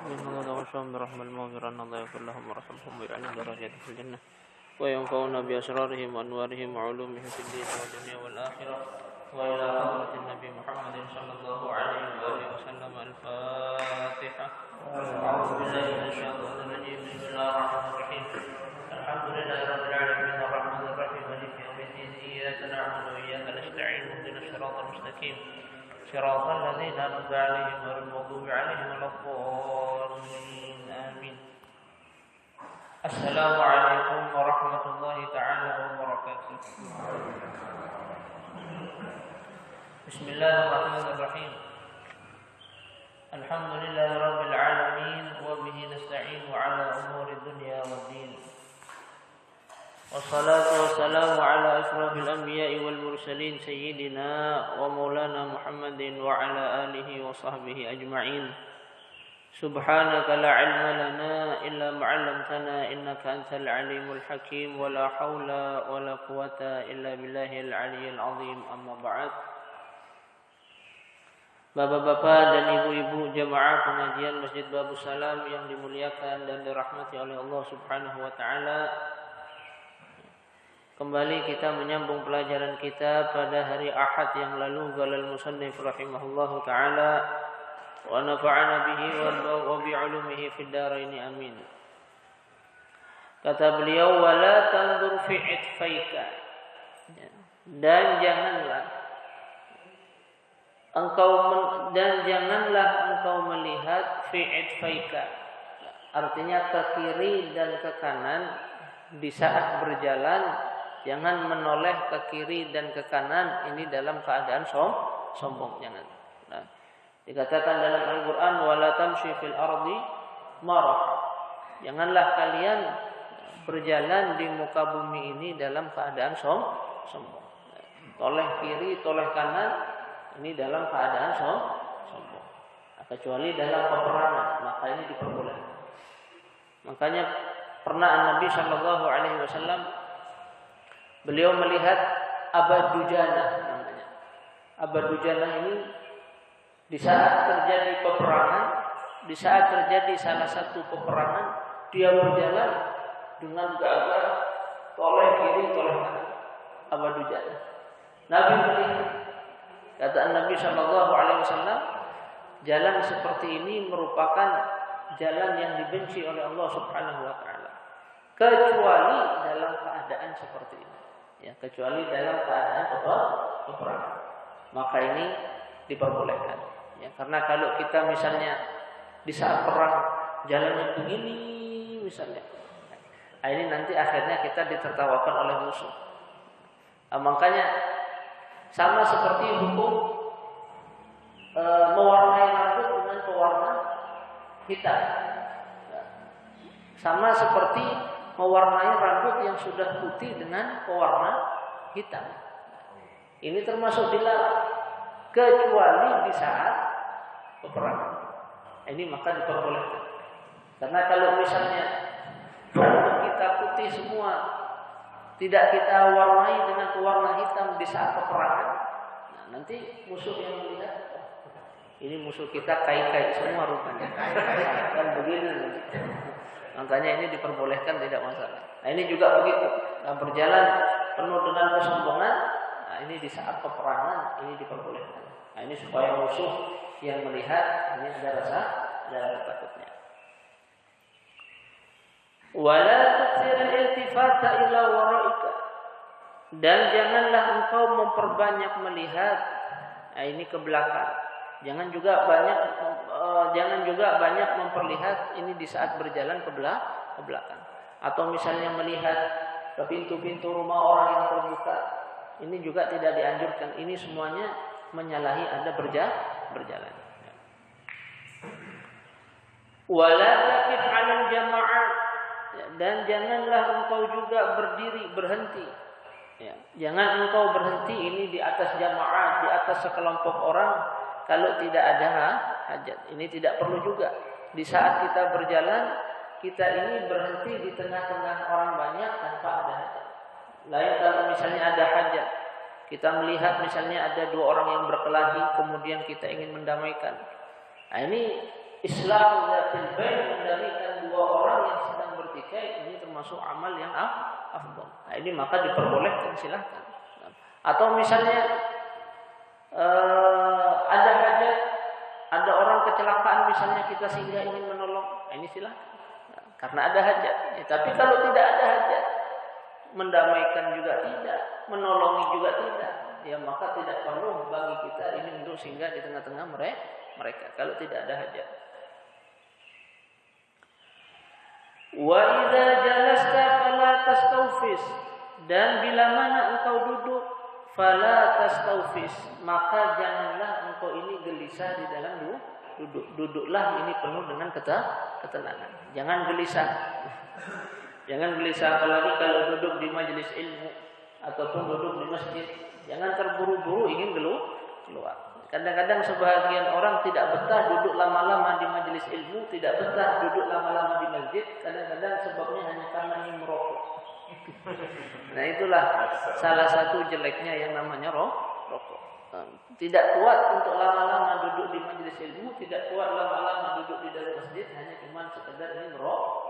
من الله وشهم برحمة المغفرة أن الله يغفر لهم ورحمهم ويعلم درجاتهم في الجنة وينفعنا بأسرارهم وأنوارهم وعلومهم في الدين والدنيا والآخرة وإلى حضرة النبي محمد صلى الله عليه وآله وسلم. الفاتحة. أعوذ بالله من الشيطان الرجيم. بسم الله الرحمن الرحيم. الحمد لله رب العالمين الرحمن الرحيم مالك يوم الدين إياك نعبد وإياك نستعين اهدنا الصراط المستقيم صراط الذين أنعمت عليهم غير المغضوب عليهم ولا الضالين آمين. السلام عليكم ورحمة الله تعالى وبركاته. بسم الله الرحمن الرحيم. الحمد لله رب العالمين وبه نستعين على أمور الدنيا والدين والصلاة والسلام على أشرف الأنبياء والمرسلين سيدنا ومولانا محمد وعلى آله وصحبه أجمعين. سبحانك لا علم لنا إلا ما علمتنا إنك أنت العليم الحكيم ولا حول ولا قوة إلا بالله العلي العظيم. أما بعد. Bapak-bapak dan ibu-ibu jemaah pengajian Masjid Babus Salam yang dimuliakan dan dirahmati oleh Allah Subhanahu wa taala. Kembali kita menyambung pelajaran kita pada hari Ahad yang lalu. Qala al-musannif rahimahullahu taala wa nafa'ana bihi wa bi'ulumihi fid dharain amin. Kata beliau, wala tanzur fi itfaika, dan janganlah engkau melihat fi itfaika, artinya ke kiri dan ke kanan di saat berjalan. Jangan menoleh ke kiri dan ke kanan ini dalam keadaan sombong, jangan. Nah, dikatakan dalam Al-Qur'an wala tamshi fil ardi marah. Janganlah kalian berjalan di muka bumi ini dalam keadaan sombong. Toleh kiri, toleh kanan ini dalam keadaan sombong. Kecuali dalam peperangan, maka ini diperbolehkan. Makanya pernah Nabi sallallahu alaihi wasallam beliau melihat Abu Dujanah namanya. Abu Dujanah ini di saat terjadi peperangan, di saat terjadi salah satu peperangan, dia berjalan dengan gagah toleh kiri toleh kanan. Abu Dujanah. Nabi melihat, kata Nabi sallallahu alaihi wasallam, jalan seperti ini merupakan jalan yang dibenci oleh Allah Subhanahu wa taala, kecuali dalam keadaan seperti ini. Ya, kecuali dalam keadaan peperangan, maka ini diperbolehkan. Ya, karena kalau kita misalnya di saat perang jalannya begini misalnya, nah ini nanti akhirnya kita ditertawakan oleh musuh. Nah, makanya sama seperti hukum mewarnai rambut dengan pewarna hitam. Nah, sama seperti mewarnai rambut yang sudah putih dengan pewarna hitam. Ini termasuk dilarang kecuali di saat peperangan. Ini maka diperbolehkan. Karena kalau misalnya rambut kita putih semua, tidak kita warnai dengan pewarna hitam di saat peperangan, nah, nanti musuh yang melihat, ini musuh kita kai-kai semua rupanya. Kan begini. Makanya ini diperbolehkan, tidak masalah. Nah ini juga begitu. Nah, berjalan penuh dengan kesombongan. Nah ini di saat peperangan ini diperbolehkan. Nah ini supaya musuh yang melihat ini ada rasa takutnya. Wala tuksir al-iltifata ila waraika, dan janganlah engkau memperbanyak melihat. Nah ini ke belakang. Jangan juga banyak memperlihat ini di saat berjalan ke belakang. Atau misalnya melihat ke pintu-pintu rumah orang yang terbuka. Ini juga tidak dianjurkan. Ini semuanya menyalahi ada berjalan. Wala taqif 'alal jama'at, dan janganlah engkau juga berhenti. Ya, jangan engkau berhenti ini di atas jamaah, di atas sekelompok orang. Kalau tidak ada hajat, ini tidak perlu juga. Di saat kita berjalan, kita ini berhenti di tengah-tengah orang banyak tanpa ada hajat. Lain kalau misalnya ada hajat, kita melihat misalnya ada dua orang yang berkelahi, kemudian kita ingin mendamaikan. Nah ini Islahu dzatil bain, mendamaikan dua orang yang sedang bertikai, ini termasuk amal yang afdal. Nah, ini maka diperbolehkan, silahkan. Atau misalnya ada hajat, ada orang kecelakaan misalnya, kita singgah ingin menolong, nah, ini silahkan. Nah, karena ada hajat. Ya, tapi kalau tidak ada hajat, mendamaikan juga tidak, menolongi juga tidak, ya maka tidak perlu bagi kita ini untuk singgah di tengah-tengah mereka kalau tidak ada hajat. Wa idza jalasta fala tastawfis, dan bila mana engkau duduk fala tastawfis, maka janganlah engkau ini gelisah di dalam duduk. Duduklah ini penuh dengan ketenangan. Jangan gelisah. Jangan gelisah, apalagi kalau duduk di majelis ilmu ataupun duduk di masjid. Jangan terburu-buru ingin keluar. Kadang-kadang sebahagian orang tidak betah duduk lama-lama di majelis ilmu, tidak betah duduk lama-lama di masjid. Kadang-kadang sebabnya hanya karena ingin merokok. Nah, itulah salah satu jeleknya yang namanya rokok. Tidak kuat untuk lama-lama duduk di majelis ilmu, tidak kuat lama-lama duduk di dalam masjid, hanya cuma sekedar ingin merokok.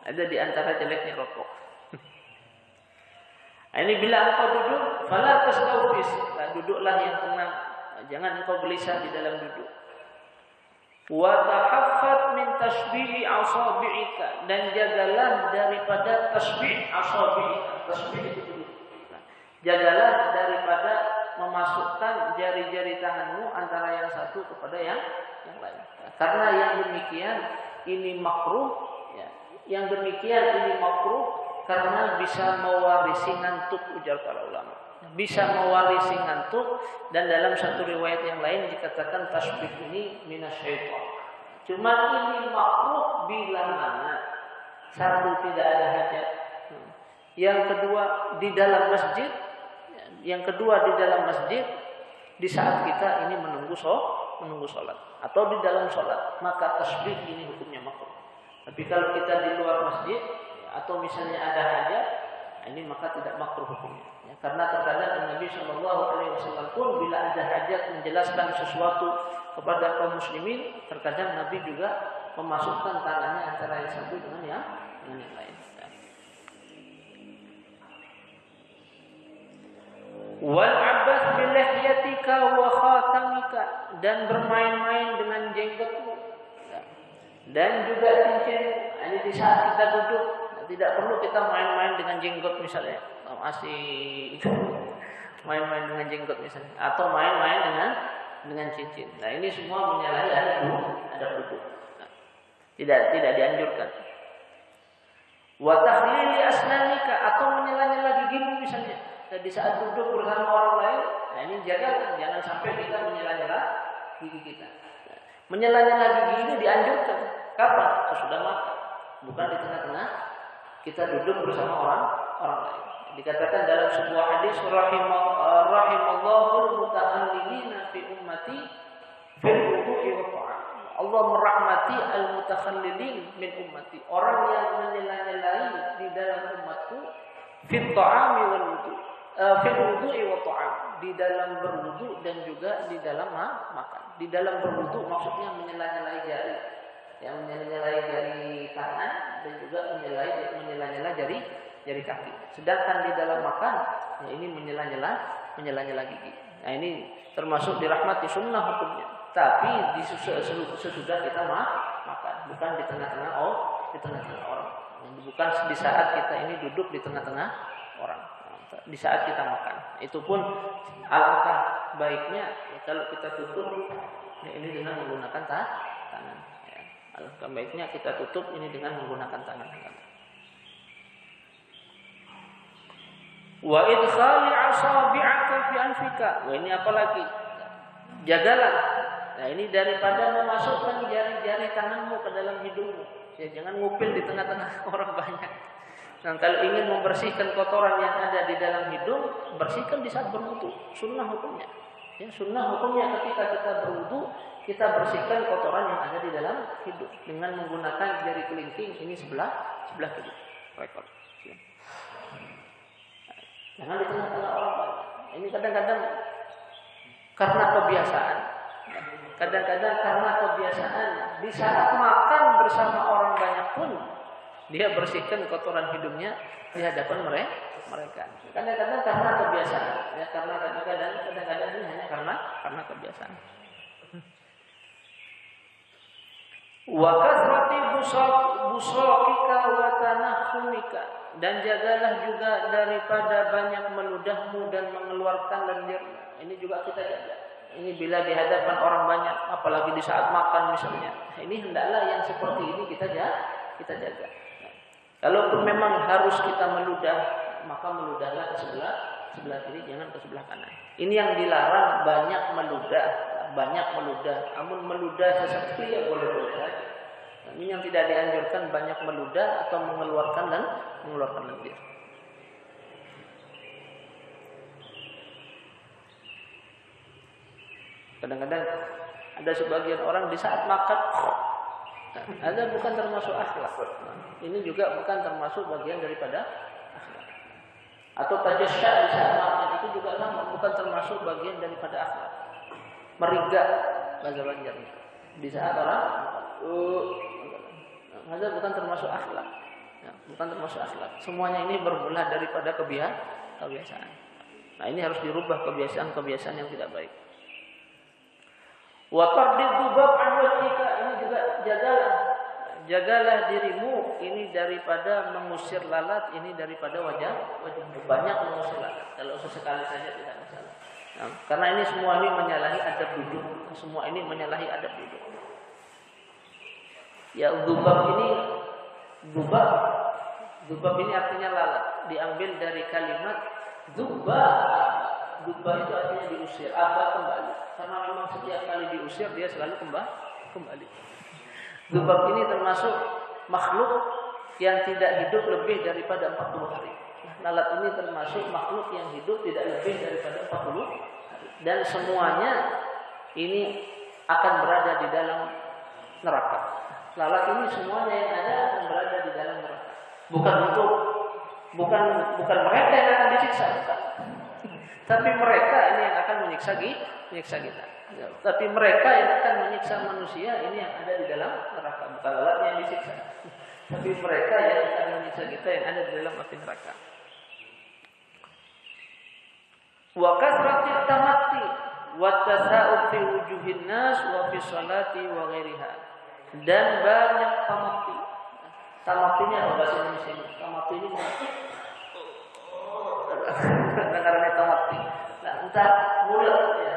Ada di antara jeleknya rokok. Ini bila engkau duduk, fala tastawfis, duduklah yang tenang. Jangan engkau gelisah di dalam duduk. Wa tahaffat min tashbihi asabi'ika, dan jagalah daripada tashbih asabi'ika. Tashbih itu duduk. Jagalah daripada memasukkan jari-jari tanganmu antara yang satu kepada yang lain. Karena yang demikian ini makruh. Yang demikian ini makruh karena bisa mewarisi ngantuk, ujar para ulama. Bisa mewarisi ngantuk, dan dalam satu riwayat yang lain dikatakan tasbih ini minasyaitan. Cuma ini makruh bila mana satu tidak ada hajat, yang kedua di dalam masjid, di saat kita ini menunggu sholat atau di dalam sholat, maka tasbih ini hukumnya makruh. Tapi kalau kita di luar masjid atau misalnya ada hajat, ini maka tidak makruh hukumnya. Ya, karena terkadang Nabi SAW pun bila ada hajat menjelaskan sesuatu kepada kaum muslimin, terkadang Nabi juga memasukkan tangannya antara yang satu dengan yang lain. Wal abath bil lihyatika wa khatamika, dan bermain-main dengan jenggotmu dan juga cincin. Ini di saat kita duduk, tidak perlu kita main-main dengan jenggot misalnya, masih main-main dengan jenggot misalnya, atau main-main dengan cincin. Nah, ini semua menyalahi adab duduk. Nah, tidak dianjurkan. Wa tahlili asnanika, atau menyela-nyela gigimu misalnya. Dan di saat duduk bersama orang lain, nah ini jangan sampai kita menyela-nyela gigi kita. Nah, menyela-nyela gigi ini dianjurkan. Kapan? Sesudah makan, bukan di tengah-tengah kita duduk bersama orang lain. Dikatakan dalam sebuah hadis, rahimallahu mutakhallilina fi ummati fil wudu'i wa ta'am. Allah merahmati al-mutakhallilin min ummati, orang yang menyela-nyelai di dalam umatku fit ta'ami wal wudu', fil wudu'i wa ta'am, di dalam berwudu dan juga di dalam makan. Di dalam berwudu maksudnya menyela-nyelai jari, yang menyela-nyelai jari kanan dan juga menyela-nyela jari kaki. Sedangkan di dalam makan, ya ini menyela-nyela gigi. Nah, ini termasuk dirahmati sunnah hukumnya. Tapi sesudah kita makan, bukan di tengah-tengah orang. Bukan di saat kita ini duduk di tengah-tengah orang. Di saat kita makan. Itu pun alangkah baiknya ya, kalau kita tutup ya, ini dengan menggunakan tangan. Alangkah baiknya kita tutup ini dengan menggunakan tangan. Wa idkhali asabi'aka fi anfika. Wah, ini apalagi? Jagalah. Nah, ini daripada memasukkan jari-jari tanganmu ke dalam hidungmu. Ya, jangan ngupil di tengah-tengah orang banyak. Nah, kalau ingin membersihkan kotoran yang ada di dalam hidung, bersihkan di saat berwudu. Sunnah hukumnya. Ya, sunnah hukumnya ketika kita berwudu, kita bersihkan kotoran yang ada di dalam hidung dengan menggunakan jari kelingking ini sebelah kiri. Rekor. Jangan di tengah-tengah orang banyak. Ini kadang-kadang karena kebiasaan. Kadang-kadang karena kebiasaan di saat makan bersama orang banyak pun dia bersihkan kotoran hidungnya di hadapan mereka. Kadang-kadang karena kebiasaan, ya karena kadang-kadang ini hanya karena kebiasaan. Wa kasrati busaqika wa tanahumika, dan jagalah juga daripada banyak meludahmu dan mengeluarkan lendirmu. Ini juga kita jaga. Ini bila di hadapan orang banyak, apalagi di saat makan misalnya. Ini hendaklah yang seperti ini kita jaga. Kalaupun memang harus kita meludah, maka meludahlah ke sebelah kiri, jangan ke sebelah kanan. Ini yang dilarang, banyak meludah. Namun meludah sesekali ya boleh-boleh saja. Ini yang tidak dianjurkan, banyak meludah atau mengeluarkan lendir. Kadang-kadang ada sebagian orang di saat makan, ada bukan termasuk akhlak. Ini juga bukan termasuk bagian daripada akhlak. Atau tajassya di saat makan itu juga sama, bukan termasuk bagian daripada akhlak. Meriga bahasa Banjar di saat orang ada bukan termasuk akhlak. Ya, bukan termasuk akhlak. Semuanya ini bermula daripada kebiasaan. Nah, ini harus dirubah kebiasaan yang tidak baik. Wa tardid dzubab an wajhika, ini juga jagalah dirimu ini daripada mengusir lalat, ini daripada wajah banyak mengusir lalat. Kalau sesekali saja tidak masalah. Nah, karena ini semua ini menyalahi adab duduk. Ya, dzubab ini artinya lalat, diambil dari kalimat dzubab. Dzubab itu artinya diusir, kembali. Karena memang setiap kali diusir dia selalu kembali. Dzubab ini termasuk makhluk yang tidak hidup lebih daripada 40 hari. Lalat ini termasuk makhluk yang hidup tidak lebih daripada 40 hari. Dan semuanya ini akan berada di dalam neraka. Lalat ini semuanya yang ada akan berada di dalam neraka. Bukan mereka yang akan disiksa, bukan. Tapi mereka ini yang akan menyiksa kita. Tapi mereka yang akan menyiksa manusia ini yang ada di dalam neraka. Bukan lalatnya yang disiksa, tapi mereka yang akan menyiksa kita yang ada di dalam api neraka. Wa kasratit tamatti wa tasa'ub fi wujuhin nas wa fi salati wa ghairiha. Dan banyak tamatti. Tamatinya apa bahasa Indonesia? Tamatti ini karena tamatti. Nah, entah mulut ya,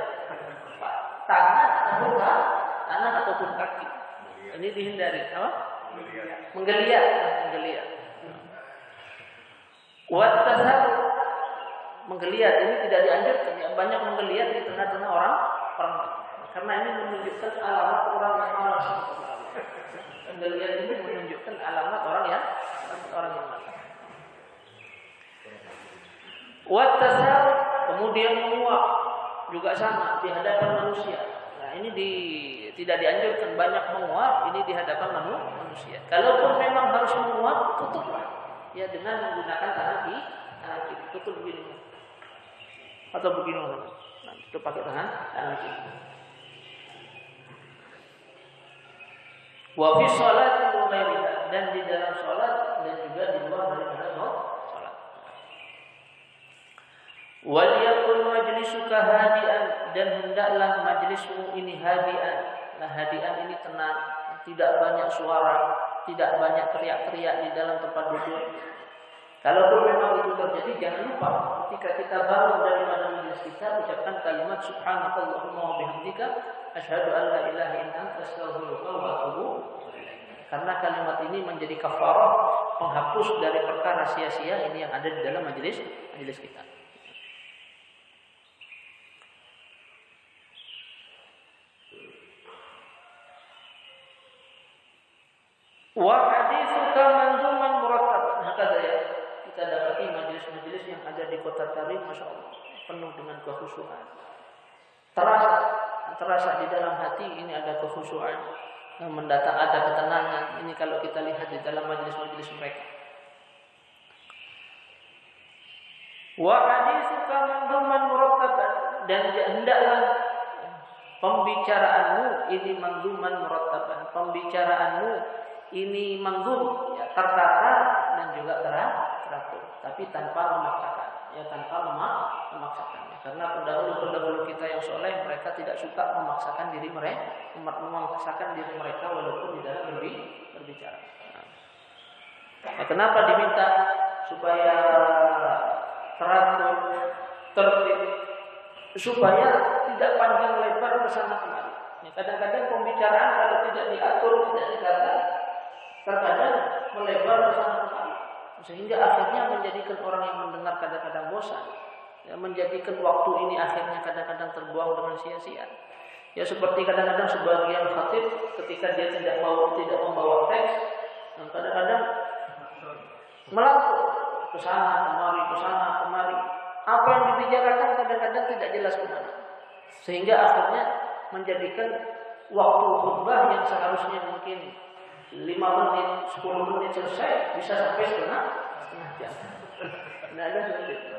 tangan ataupun kaki. Ini dihindari. Apa? Menggeliat. Wa tasa'ub, menggeliat ini tidak dianjurkan. Ya, banyak menggeliat di tengah-tengah orang. Karena ini menunjukkan alamat orang yang malas. Menggeliat ini menunjukkan alamat orang yang malas. Wattasar, kemudian menguap juga sama di hadapan manusia. Nah, ini tidak dianjurkan banyak menguap ini di hadapan manusia. Kalaupun memang harus menguap, tutuplah. Ya, dengan menggunakan tangan kiri, tutup begini. Atau begini. Nah, tutup pakai tangan kiri. Wa fi sholati wa ghairiha, dan di dalam salat dan juga di luar daripada salat. Wal yakun majlisuka hadian, dan hendaklah majlismu ini hadian. Nah, hadian ini tenang, tidak banyak suara, tidak banyak teriak-teriak di dalam tempat duduk. Kalaupun memang itu terjadi, jangan lupa ketika kita bangun daripada majlis kita, ucapkan kalimat subhanakallahumma wa bihamdika asyhadu an la ilaha illa anta astaghfiruka wa atubu ilaik. Karena kalimat ini menjadi kafarah, penghapus dari perkara sia-sia ini yang ada di dalam majlis kita. Wa haditsuka manzuman murattaban, hakada ya. Kita dapati majelis-majelis yang ada di Kota Tarim, Masya Allah, penuh dengan kekhusyuan. Terasa di dalam hati ini ada kekhusyuan, mendatang ada ketenangan. Ini kalau kita lihat di dalam majelis-majelis mereka. Wa haditsuka manzuman murattaban, dan hendaklah pembicaraanmu ini mangduman murattaban, pembicaraanmu ini manggum, ya, tertata dan juga teratur, tapi tanpa memaksakan, ya, tanpa memaksakan. Karena pendahulu kita yang soleh, mereka tidak suka memaksakan diri mereka, walaupun di dalam berbicara. Nah, kenapa diminta supaya teratur, tertib, supaya tidak panjang lebar kesana kemari. Ya, kadang-kadang pembicaraan kalau tidak diatur, tidak ditata, terkadang melebar kesana kemari, sehingga akhirnya menjadikan orang yang mendengar kadang-kadang bosan, ya, menjadikan waktu ini akhirnya kadang-kadang terbuang dengan sia-sia. Ya, seperti kadang-kadang sebagian khatib ketika dia tidak membawa teks, kadang-kadang melangkuk ke sana kemari. Apa yang dibicarakan kadang-kadang tidak jelas kemana, sehingga akhirnya menjadikan waktu khutbah yang seharusnya mungkin 5 menit, 10 menit selesai, bisa sampai setengah jam. Nah, ada seperti itu.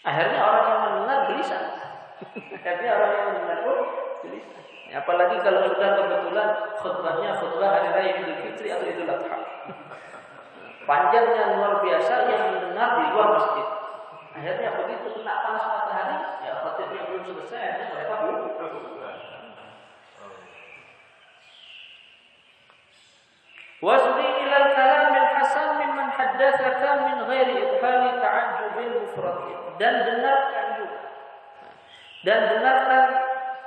Akhirnya orang yang mendengar gelisah. Apalagi kalau sudah kebetulan khutbahnya khutbah hari raya Idul Fitri atau Idul Adha. Panjangnya luar biasa, yang mendengar di luar masjid. Akhirnya begitu kena panas matahari, ya khutbahnya belum selesai, akhirnya mereka wasdi ilal kalamil hasan mimman haddatsaka min ghairi idkhali ta'ajjubil mufradin. Dan dengarkan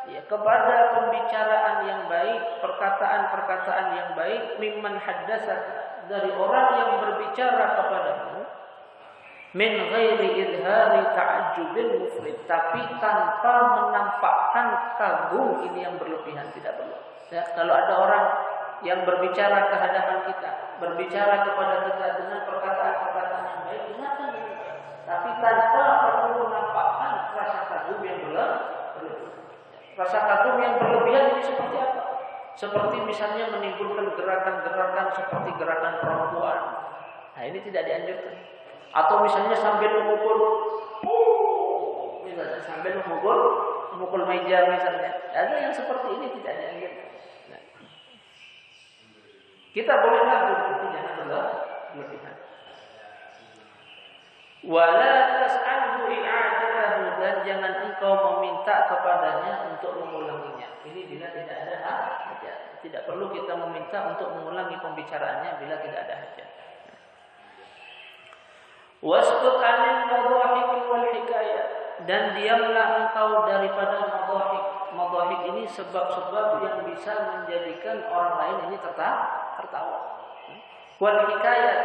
ya, kepada pembicaraan yang baik, perkataan-perkataan yang baik, mimman haddatsaka, dari orang yang berbicara kepadamu, min ghairi idhari ta'ajjubil mufrid, tapi tanpa menampakkan kagum ini yang berlebihan, tidak perlu. Ya, kalau ada orang yang berbicara ke hadapan kita, berbicara kepada kita dengan perkataan-perkataan yang baik, dengarkan, tapi tanpa perlu menampakkan rasa kagum yang berlebihan. Rasa kagum yang berlebihan ini seperti apa? Seperti misalnya menimbulkan gerakan-gerakan seperti gerakan perempuan. Nah, ini tidak dianjurkan. Atau misalnya sambil memukul meja misalnya. Ada yang seperti ini tidak dianjurkan. Nah, kita boleh kagum, tapi jangan berlebihan. Wala tas'alhu i'adatahu, dan jangan engkau meminta kepadanya untuk mengulanginya. Ini bila tidak ada hajat. Tidak perlu kita meminta untuk mengulangi pembicaraannya bila tidak ada hajat. Wasqut 'anil madahik wal hikayah, dan diamlah engkau daripada madahik. Madahik ini sebab-sebab yang bisa menjadikan orang lain ini tertawa. Wal hikayah,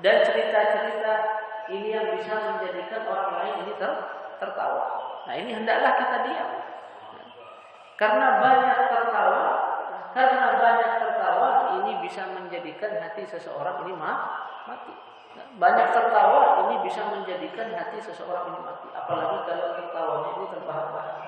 dan cerita-cerita ini yang bisa menjadikan orang lain ini tertawa. Nah, ini hendaklah kita diam. Karena banyak tertawa ini bisa menjadikan hati seseorang ini mati. Banyak tertawa ini bisa menjadikan hati seseorang ini mati. Apalagi kalau tertawanya ini terbahak-bahak.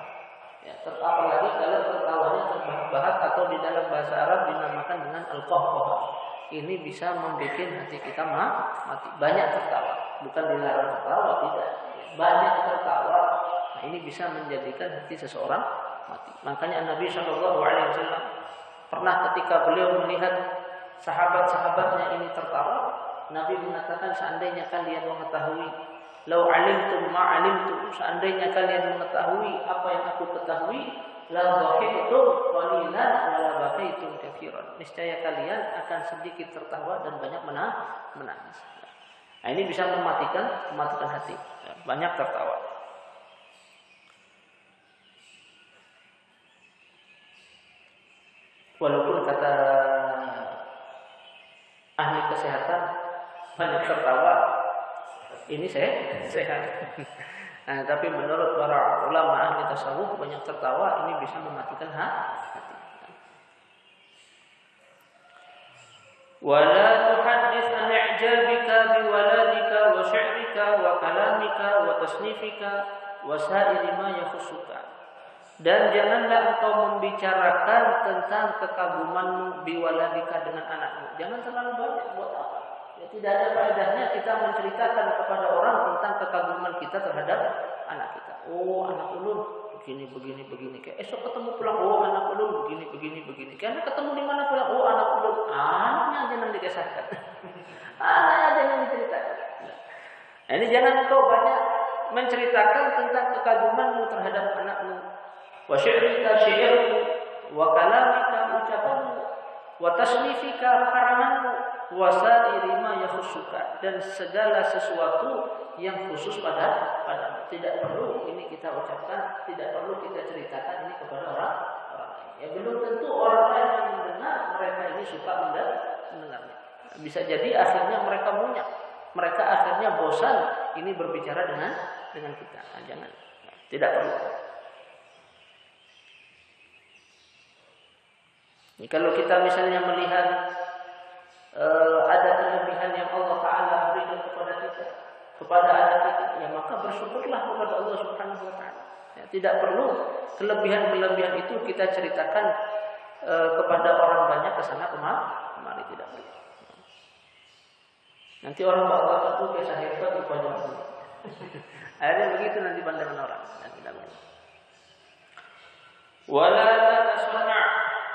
Ya, apalagi kalau tertawanya terbahak-bahak atau di dalam bahasa Arab dinamakan dengan al-qahqahah. Ini bisa membuat hati kita mati. Banyak tertawa, bukan dilarang tertawa, tidak. Banyak tertawa, nah ini bisa menjadikan hati seseorang mati. Makanya Nabi SAW pernah ketika beliau melihat sahabat-sahabatnya ini tertawa, Nabi mengatakan, seandainya kalian mengetahui, lau alimtum ma alimtum, seandainya kalian mengetahui apa yang aku ketahui, la dhahiktum qalilan wa la bakaitum katsiran. Niscaya kalian akan sedikit tertawa dan banyak menangis. Nah, ini bisa mematikan hati. Banyak tertawa. Walaupun kata ahli kesehatan banyak tertawa ini sehat. Nah, tapi menurut para ulama ahli tasawuf, banyak tertawa ini bisa mematikan hati. Wala tuhaddits an i'jabika biwaladika wa syi'rika wa kalamika wa tasnifika wa sa'iri ma yakhussuka. Dan janganlah engkau membicarakan tentang kekagumanmu biwaladika, dengan anakmu. Jangan terlalu banyak, buat apa? Ya, tidak ada faedahnya kita menceritakan kepada orang tentang kekaguman kita terhadap anak kita. Oh, anak ulun begini. Kayak esok ketemu pulang, oh anak ulun begini. Karena ketemu di mana pulang, oh anak ulun. Anaknya aja yang dikisahkan. Anaknya aja yang diceritakan. Nah, ini jangan kau banyak menceritakan tentang kekagumanmu terhadap anakmu. Wa syi'rika syi'irmu, wa kalamika ucapanmu, wa tasnifika karanganmu, wa sa'iri ma yakhussuka, dan segala sesuatu yang khusus padamu. Tidak perlu ini kita ucapkan, tidak perlu kita ceritakan ini kepada orang lain. Ya belum tentu orang lain yang mendengar mereka ini suka mendengarnya. Bisa jadi akhirnya mereka munyak, mereka akhirnya bosan ini berbicara dengan kita. Nah, jangan, tidak perlu. Ini kalau kita misalnya melihat ada kelebihan yang Allah Ta'ala berikan kepada kita, kepada anak kita, ya maka bersyukurlah kepada Allah Subhanahu Wa Ta'ala. Ya, tidak perlu kelebihan-kelebihan itu kita ceritakan kepada orang banyak kesana kemari, tidak perlu. Nanti orang bakal tahu kisah hebat di pojok ini. Akhirnya begitu nanti pandangan orang. Tidak perlu. Wala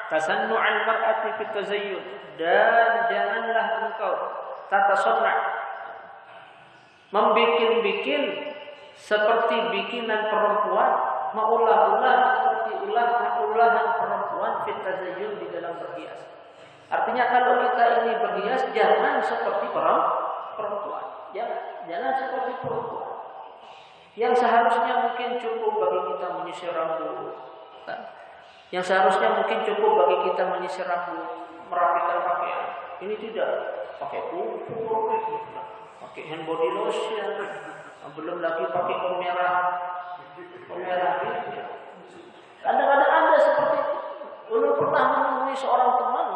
tasannu al-mar'ati fi tazayyun, dan janganlah engkau tatasanna, membikin-bikin seperti bikinan perempuan, maulah-ulah seperti ulahan perempuan fi tazayyun, di dalam berhias. Artinya kalau kita ini berhias jangan seperti perempuan. Jangan seperti perempuan. Yang seharusnya mungkin cukup bagi kita menyisir rambut. Yang seharusnya mungkin cukup bagi kita menyisir rambut, merapikan pakaian. Ini tidak, pakai pupuk, pakai hand body lotion, belum lagi pakai pemerah. Kadang-kadang ada seperti itu. Dulu pernah menemui seorang teman,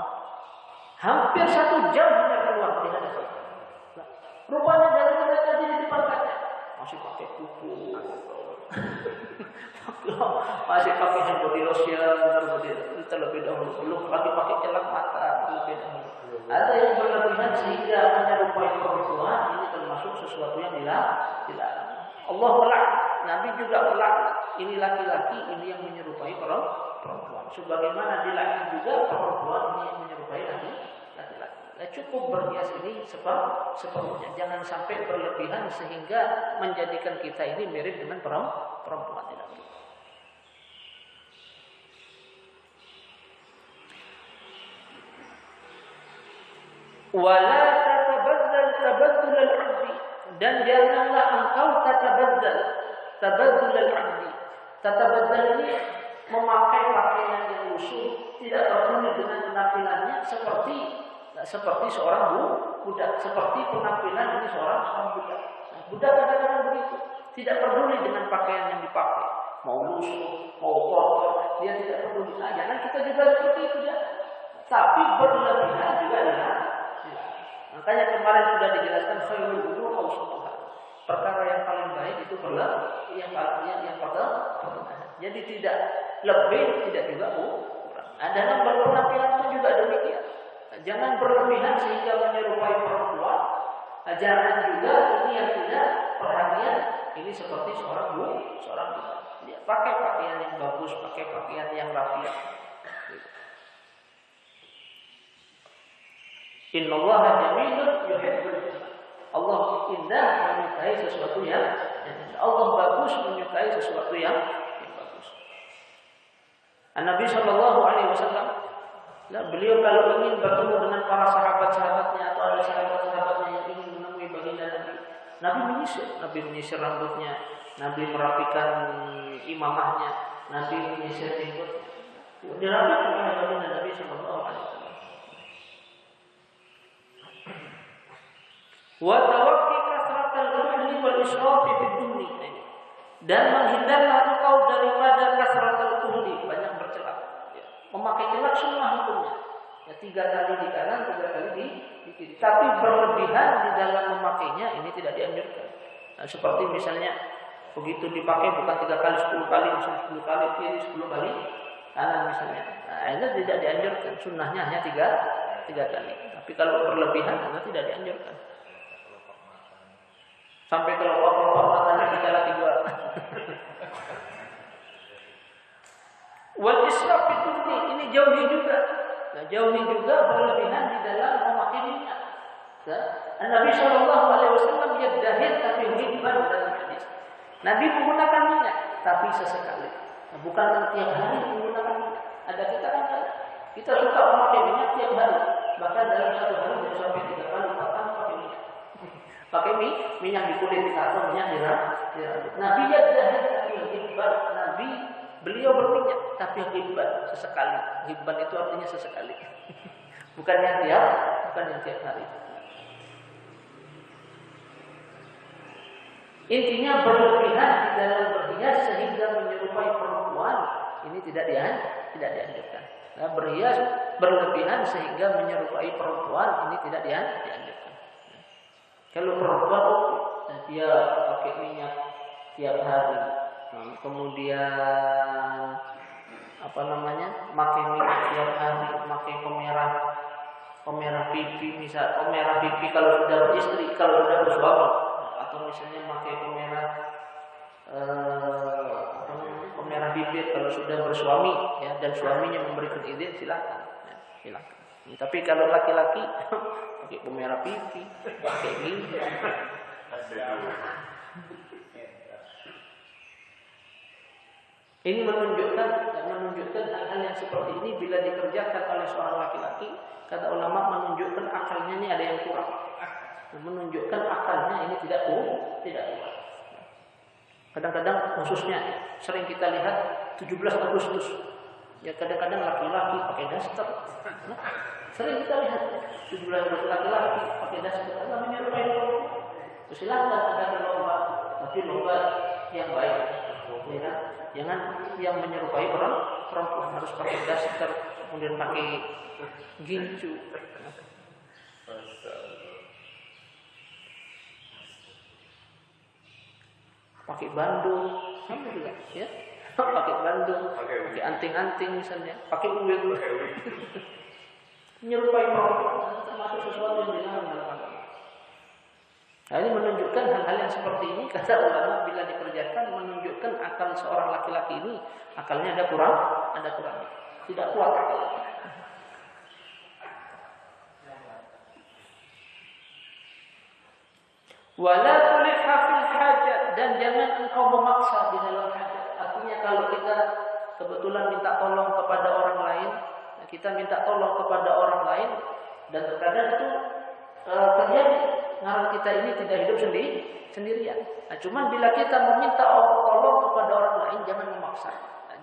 hampir 1 jam hanya keluar di hadapan. Rupanya dari mereka di depan kaca masih pakai pupuk. Masih pakai hand body lotion terlebih dahulu, belum lagi pakai celak mata terlebih dahulu. Ada yang berlebihan sehingga menyerupai perempuan, ini termasuk sesuatu yang dilarang. Allah melaknat, Nabi juga melaknat. Ini laki-laki ini yang menyerupai perempuan. Sebagaimana dilaknat juga perempuan ini yang menyerupai laki-laki. Nah, cukup berhias ini sepenuhnya. Jangan sampai berlebihan sehingga menjadikan kita ini mirip dengan perempuan. Tidak perlu. Wala tatabaddal tabaddul al-'abdi, dan janganlah engkau tabaddul al-'abdi. Tatabaddal ini memakai pakaian yang lusuh, tidak peduli dengan penampilannya seperti seorang budak, seperti penampilan ini seorang budak. Nah, budak kadang-kadang begitu, tidak peduli dengan pakaian yang dipakai, mau lusuh, mau kotor, dia tidak peduli. Nah, jangan kita juga seperti itu, jangan. Tapi berlebihan juga dilarang. Makanya kemarin sudah dijelaskan khairul wudu awsatuha. Perkara yang paling baik itu yang pertengahan. Jadi tidak lebih, tidak juga kurang. Dalam berpenampilan pun juga demikian. Jangan berlebihan sehingga menyerupai perempuan. Jangan juga ini yang tidak perhatian. Ini seperti seorang budak. Dia pakai pakaian yang bagus, pakai pakaian yang rapi. Innallaha jamilun yuhibbul jamal. Allah indah menyukai sesuatu yang indah. Allah bagus menyukai sesuatu yang bagus. Nabi Shallallahu Alaihi Wasallam, beliau kalau ingin bertemu dengan para sahabat-sahabatnya atau ada sahabat-sahabatnya yang ingin menemui baginda Nabi menyisir rambutnya, Nabi merapikan imamahnya, Nabi menyisir jenggotnya. Dirapikan oleh baginda Nabi Shallallahu Alaihi Wasallam. Wa tawakki kasratal kuhli wal israfi fid dunya, dan menghindarlah engkau daripada kasratal kuhli, banyak bercelak. Memakai celak sunnah hukumnya. 3 kali di kanan, 3 kali di kiri. Tapi berlebihan di dalam memakainya ini tidak dianjurkan. Nah, seperti misalnya begitu dipakai bukan 3 kali, 10 kali, langsung 10 kali kiri, 10 kali kanan misalnya. Nah, ini tidak dianjurkan. Sunnahnya hanya 3 kali. Tapi kalau berlebihan itu tidak dianjurkan. Sampai kelopak matanya kita lagi 2. Wal israf itu ini jauhi juga. Nah, jauhi juga berlebihan di dalam memakai minyak. Nabi Shallallahu Alaihi Wasallam yadahir tapi hibban dalam hadis. Nabi menggunakan minyak tapi sesekali. Nah, bukan tiap hari menggunakan minyak. Ada kita kan kita suka memakai minyak tiap hari. Bahkan dalam satu hari bisa sampai 3 kali 4 kali pakai minyak. Pakai minyak di kulit atau minyak di rambut. Nabi yadahir tapi hibban. Nabi beliau berminyak tapi hibban sesekali. Hibban itu artinya sesekali. Bukan yang tiap hari. Intinya berlebihan di dalam berhias sehingga menyerupai perempuan ini tidak dianjurkan. Nah, berhias berlebihan sehingga menyerupai perempuan ini tidak dianjurkan. Kalau perempuan dia pakai minyak tiap hari, kemudian pakai minyak tiap hari, pakai pemerah pipi misal, pemerah pipi kalau sudah beristri, kalau sudah bersuami, atau misalnya pakai pemerah bibir kalau sudah bersuami ya, dan suaminya memberikan izin silakan. Tapi kalau laki-laki pakai pemerah pipi, pakai gini. Ini menunjukkan hal-hal yang seperti ini bila dikerjakan oleh seorang laki-laki, kata ulama menunjukkan akalnya ini ada yang kurang. Menunjukkan akalnya ini tidak kuat. Kadang-kadang khususnya sering kita lihat 17 Agustus. Ya kadang-kadang laki-laki pakai daster. Sering kita lihat 17 Agustus laki-laki pakai daster. Namanya perempuan. Silakan ada lomba, tapi lomba yang baik. Ya, jangan yang menyerupai perempuan, harus pakai daster, kemudian pakai gincu. Pakai bandung, sama juga, ya. Pakai bandung, pakai anting-anting misalnya, pakai uang, menyerupai perempuan, termasuk sesuatu yang dilarang dalam agama. Nah, ini menunjukkan hal-hal yang seperti ini, kata ulama bila dikerjakan menunjukkan akal seorang laki-laki ini akalnya ada kurang, tidak kuat akalnya. Wala tulihha fil hajat, dan jangan engkau memaksa di dalam hajat. Artinya kalau kita kebetulan minta tolong kepada orang lain, kita minta tolong kepada orang lain, dan terkadang itu terjadi ngarang kita ini tidak hidup sendirian. Nah, cuman bila kita meminta tolong kepada orang lain, jangan memaksa.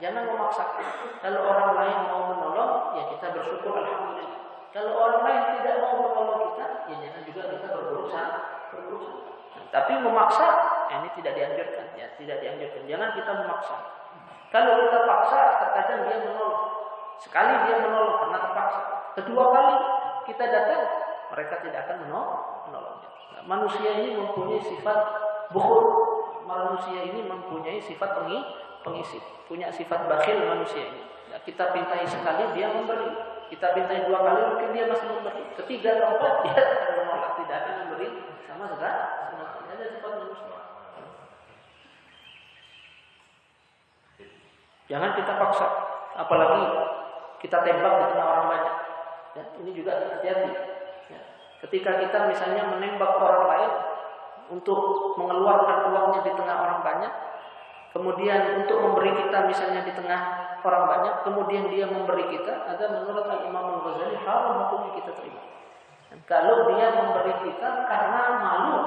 Jangan memaksakan. Kalau orang lain mau menolong, ya kita bersyukur alhamdulillah. Kalau orang lain tidak mau menolong kita, ya jangan juga kita berusaha. Tapi memaksa ini tidak dianjurkan, ya tidak dianjurkan. Jangan kita memaksa. Kalau kita paksa, terkadang dia menolong. Sekali dia menolong karena terpaksa. Kedua kali kita datang, mereka tidak akan menolongnya. Nah, manusia ini mempunyai sifat bukhul. Manusia ini mempunyai sifat pengisip. Punya sifat bakhil manusia ini. Nah, kita pintai sekali dia memberi. Kita pintai 2 kali mungkin dia masih memberi. Ketiga atau 4 dia akan menolak, tidak akan memberi sama sekali. Ada sifat manusia. Jangan kita paksa, apalagi kita tembak di tengah orang banyak. Ya, ini juga hati-hati. Ya, ketika kita misalnya menembak orang lain untuk mengeluarkan uangnya di tengah orang banyak, kemudian untuk memberi kita misalnya di tengah orang banyak, kemudian dia memberi kita, ada menurut Imam Al-Ghazali haram hukumnya kita terima. Dan kalau dia memberi kita karena malu,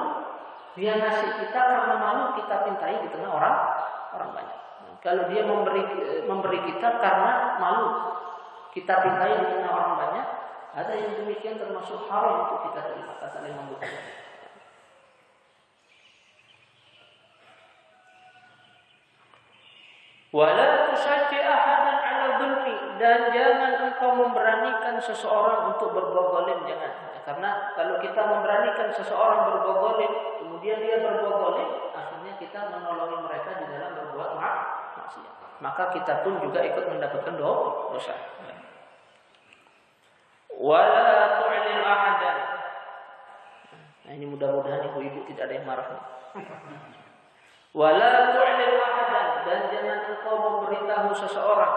dia ngasih kita karena malu, kita pintai di tengah orang banyak. Dan kalau dia memberi kita karena malu, kita pintai di tengah orang banyak, ada yang demikian termasuk haram untuk kita terima, kata Imam Al-Ghazali. Wala tusajji ahadan 'ala dhulmi, dan jangan engkau memberanikan seseorang untuk berbuat zalim, jangan. Karena kalau kita memberanikan seseorang berbuat zalim, kemudian dia berbuat zalim, akhirnya kita menolongi mereka di dalam berbuat maksiat. Maka kita pun juga ikut mendapatkan dosa. Wala tu'lil ahadan. Nah, ini mudah-mudahan ibu-ibu tidak ada yang marah. Wala tu'lil ahadan, dan jangan engkau memberitahu seseorang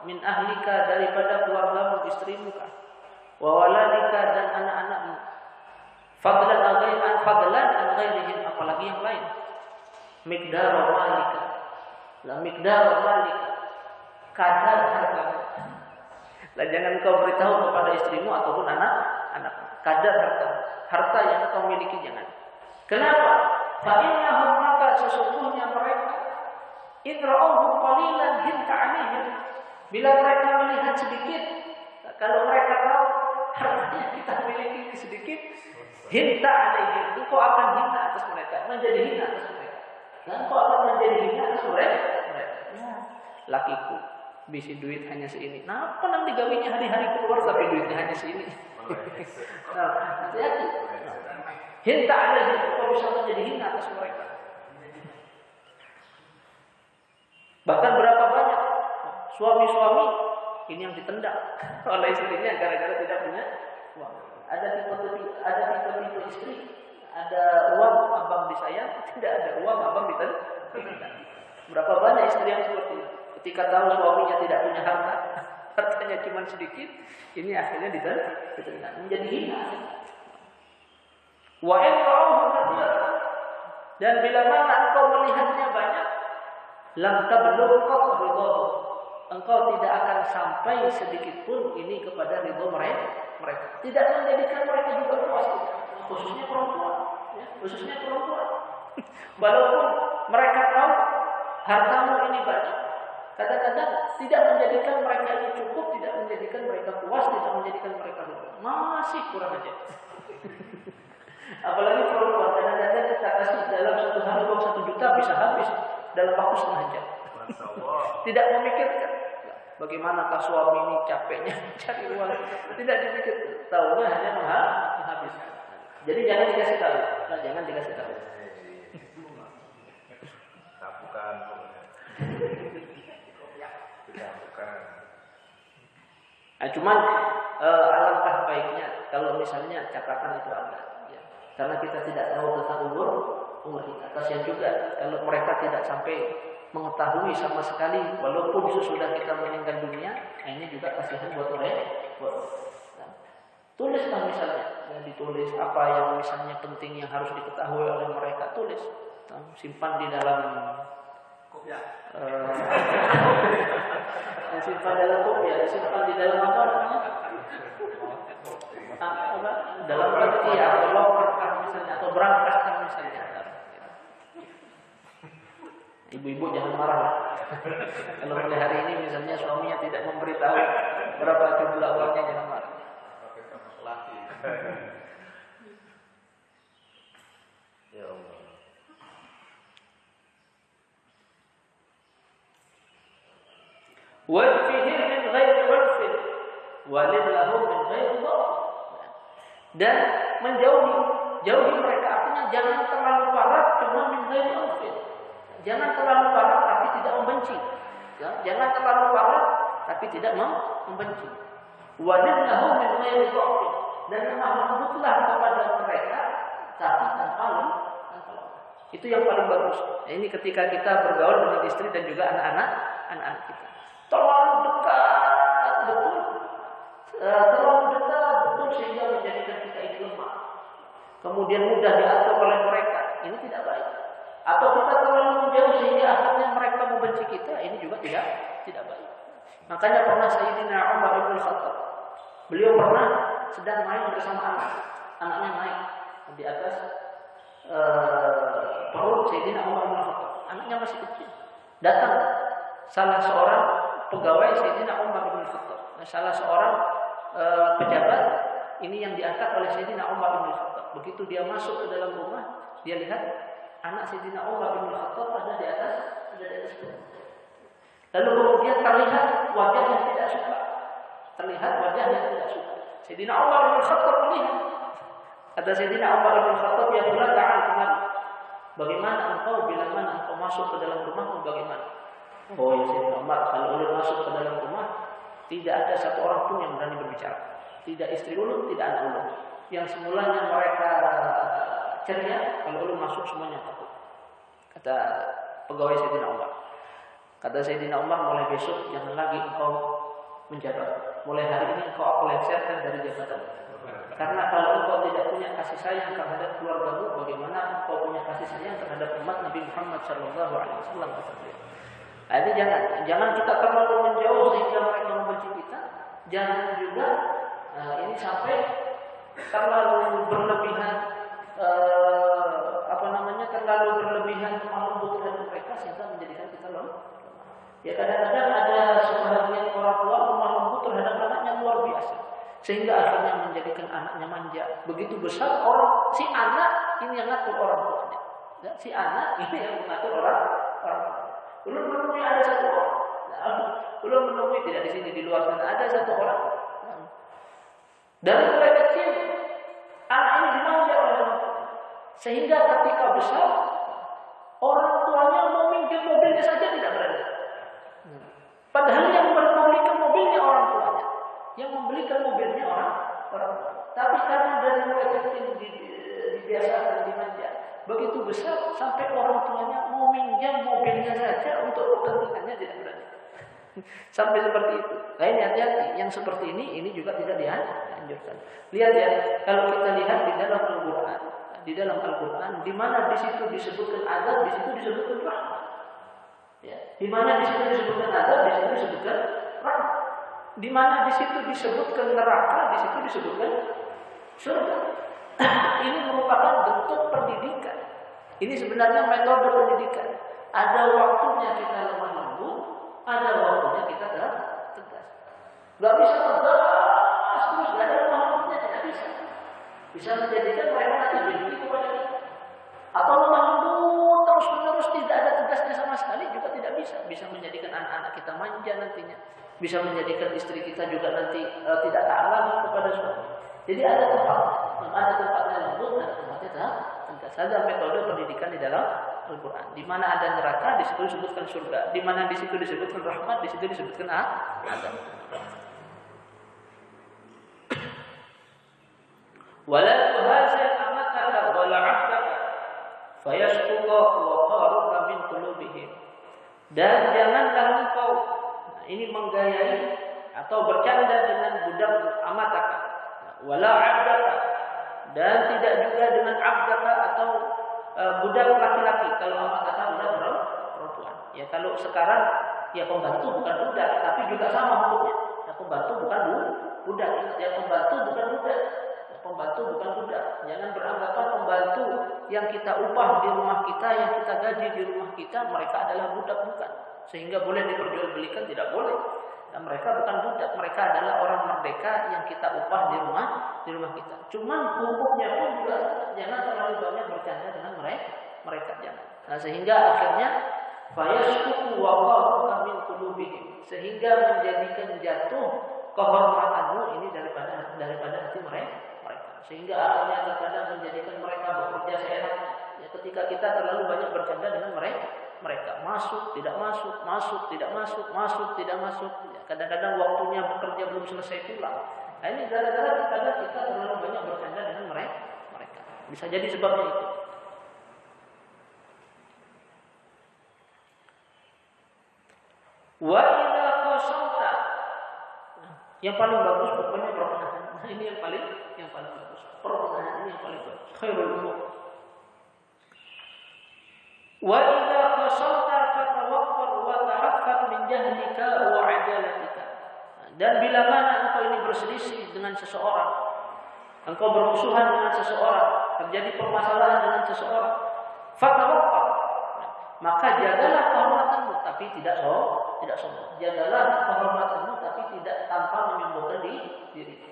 min ahlika daripada keluargamu, istrimu kah, wa waladika dan anak-anakmu, fadlan an ghairihim, apalagi yang lain, miqdar malika, la miqdar malika, kadar hartamu. Lah jangan kau beritahu kepada istrimu ataupun anak-anakmu kadar harta yang kau miliki, jangan. Kenapa? Fa innahum, maka sesungguhnya mereka, idra'uhum qalilan hinta alaihim, bila mereka melihat sedikit, kalau mereka tahu hartanya kita miliki sedikit, hinta alaihim, kau akan hina atas mereka, menjadi hina atas mereka. Dan kau akan menjadi hina atas mereka. Ya, lakiku bisi duit hanya seini. Nah, apa nang digawinya hari-hari keluar tapi duitnya hanya seini. Nah, hati-hati. Hinta alaihim, kau bisa menjadi hina atas mereka. Bahkan berapa banyak suami-suami ini yang ditendang oleh istrinya gara-gara tidak punya uang. Ada tipe istri, ada uang abang disayang, tidak ada uang abang ditendang. Berapa banyak istri yang seperti itu. Ketika tahu suaminya tidak punya harta, hartanya cuma sedikit, ini akhirnya ditendang, menjadi hina. Wa in ra'uhu katsiran, dan bila mana engkau melihatnya banyak, lam tablugh ridhahu, engkau tidak akan sampai sedikit pun ini kepada ridho mereka. Tidak menjadikan mereka juga puas, khususnya perempuan, ya, khususnya perempuan. Walaupun mereka tahu hartamu ini banyak, kadang-kadang tidak menjadikan mereka itu cukup, tidak menjadikan mereka puas, tidak menjadikan mereka ridho. Masih kurang aja. Apalagi perempuan, kadang-kadang kita kasih dalam satu hari uang 1 juta bisa habis dalam waktu setengah jam. Tidak memikirkan bagaimanakah suami ini capeknya cari uang, tidak dipikir, tahunya hanya menghabiskan. Jadi jangan dikasih tahu, jangan dikasih tahu. Bukan. Nah, cuman alangkah baiknya kalau misalnya catatan itu ada, ya. Karena kita tidak tahu tentang umur kita. Kasihan juga kalau mereka tidak sampai mengetahui sama sekali, walaupun sesudah kita meninggal dunia, ini juga kasihan buat mereka. Tulislah misalnya, ya, ditulis apa yang misalnya penting yang harus diketahui oleh mereka, tulis, simpan di dalam kopiah. Simpan dalam kopiah, simpan di dalam apa namanya? Dalam peti atau loker misalnya, atau berangkas misalnya. Ibu-ibu jangan marah. Kalau mulai hari ini misalnya suaminya tidak memberitahu berapa jumlah uangnya, jangan marah. Ya Allah. Wadfihim min ghairi wadfin walillahu min ghairi dhaf. Dan jauhi mereka, artinya jangan terlalu parah, cuma min ghairi wadfin. Jangan terlalu parah tapi tidak membenci. Ya, jangan terlalu parah tapi tidak membenci. Walillahu min ghairi dhaf. Dan lemah lembutlah kepada mereka tapi tanpa lemah. Itu yang paling bagus. Nah, ini ketika kita bergaul dengan istri dan juga anak-anak kita. Terlalu dekat betul, sehingga menjadikan kita itu lemah. Kemudian mudah diatur oleh mereka. Ini tidak baik. Atau kita terlalu menjauh sehingga akhirnya mereka membenci kita. Ini juga tidak baik. Makanya pernah Sayyidina Umar bin Khattab, beliau pernah sedang main bersama anaknya naik di atas perut Sayyidina Umar bin Khattab. Anaknya masih kecil. Datang salah seorang pegawai Sayyidina Umar bin Khattab, salah seorang pejabat ini yang diangkat oleh Sayyidina Umar bin Khattab. Begitu dia masuk ke dalam rumah, dia lihat anak Sayyidina Umar bin Khattab ada di atas perut. Lalu kemudian terlihat wajah yang tidak suka. Sayyidina Umar bin Khattab melihat. Kata Sayyidina Umar bin Khattab, ya Fulan, ta'al kemari. Bagaimana engkau bila mana engkau masuk ke dalam rumahmu, bagaimana? Oh ya Sayyidina Umar, kalau ulun masuk ke dalam rumah, tidak ada satu orang pun yang berani berbicara. Tidak istri ulun, tidak anak ulun. Yang semulanya mereka ceria, kalau ulun masuk semuanya takut. Kata pegawai Sayyidina Umar. Kata Sayyidina Umar, mulai besok jangan lagi engkau menjabat. Mulai hari ini engkau aku lengserkan dari jabatan. Karena kalau engkau tidak punya kasih sayang terhadap keluargamu, bagaimana engkau punya kasih sayang terhadap umat Nabi Muhammad SAW? Jadi jangan kita terlalu menjauh sehingga mereka membenci kita. Jangan juga ini sampai terlalu berlebihan, terlalu berlebihan lemah lembut terhadap mereka sehingga menjadikan kita lemah. Ya kadang-kadang ada sebahagian orang tua lemah lembut terhadap anaknya luar biasa, sehingga akhirnya menjadikan anaknya manja. Begitu besar orang si anak ini yang ngatur orang tuanya. Ya, si anak ini yang mengatur orang tuanya. Belum menemui ada satu orang. Belum menemui, tidak di sini, di luar sana ada satu orang. Dari mulai kecil anak ini dimanja oleh orang tuanya, sehingga ketika besar orang tuanya mau minjem mobilnya saja tidak berani. Padahal yang membelikan mobilnya orang tuanya, yang membelikan mobilnya orang tuanya. Tapi karena dari mulai kecil dibiasakan dimanja, begitu besar sampai orang tuanya mau minjam mobilnya saja untuk kepentingannya tidak berani. Sampai seperti itu. Nah ini hati-hati. Yang seperti ini juga tidak dianjurkan. Lihat ya, kalau kita lihat di dalam Al-Quran, di mana di situ disebutkan azab, di situ disebutkan rahmat. Ya, di mana di situ disebutkan azab, di situ disebutkan rahmat. Di mana di situ disebutkan neraka, di situ disebutkan surga. Ini merupakan bentuk pendidikan. Ini sebenarnya metode pendidikan. Ada waktunya kita lemah lembut, ada waktunya kita tegas. Gak bisa tegas terus, gak ada lemah lembutnya, tidak bisa. Bisa menjadikan mereka nanti benci kepada kita. Atau lemah lembut terus menerus tidak ada tegasnya sama sekali juga tidak bisa. Bisa menjadikan anak-anak kita manja nantinya. Bisa menjadikan istri kita juga nanti tidak taat lagi kepada suami. Jadi ada tempatnya lembut, ada tempatnya tegas. Ada metode pendidikan di dalam Al-Quran. Di mana ada neraka, di situ disebutkan surga. Di mana di situ disebutkan rahmat, di situ disebutkan azab. Wala tuhazir amataka wala 'abdaka fayashquqa wa qaruka min qulubihim. Dan janganlah engkau ini menggayai atau bercanda dengan budak amataka wala 'abdaka, dan tidak juga dengan 'abdaka atau budak laki-laki. Kalau amataka budak perempuan. Ya kalau sekarang ya pembantu bukan budak, tapi juga sama hukumnya. Ya pembantu bukan budak, ya pembantu bukan budak. Pembantu bukan budak. Jangan beranggapan pembantu yang kita upah di rumah kita, yang kita gaji di rumah kita, mereka adalah budak, bukan. Sehingga boleh diperjualbelikan, tidak boleh. Dan mereka bukan budak, mereka adalah orang merdeka yang kita upah di rumah kita. Cuman hukumnya pun juga jangan terlalu banyak bercanda dengan mereka jangan. Nah, sehingga akhirnya fayasqutu wa qaruka min qulubihim, sehingga menjadikan jatuh kehormatanmu ini daripada hati mereka. Sehingga akhirnya terkadang menjadikan mereka bekerja seenaknya. Ya, ketika kita terlalu banyak bercanda dengan mereka masuk tidak masuk, masuk tidak masuk, masuk tidak masuk. Ya, kadang-kadang waktunya bekerja belum selesai pulang. Nah, ini gara-gara kita terlalu banyak bercanda dengan mereka. Bisa jadi sebabnya itu. Wa idza qasamta, yang paling bagus pokoknya pertengahan. Nah, ini yang paling bagus. Pertengahan ini yang paling bagus. Khairul umur. Wa idza qasamta fatawaqqar wa ta'affaf min jahlika wa 'adalatika. Dan bila mana engkau ini berselisih dengan seseorang, engkau bermusuhan dengan seseorang, terjadi permasalahan dengan seseorang, fatawaqqar, maka jagalah kehormatanmu tapi tidak sombong. Jagalah kehormatanmu tapi tidak tanpa menyombongkan diri.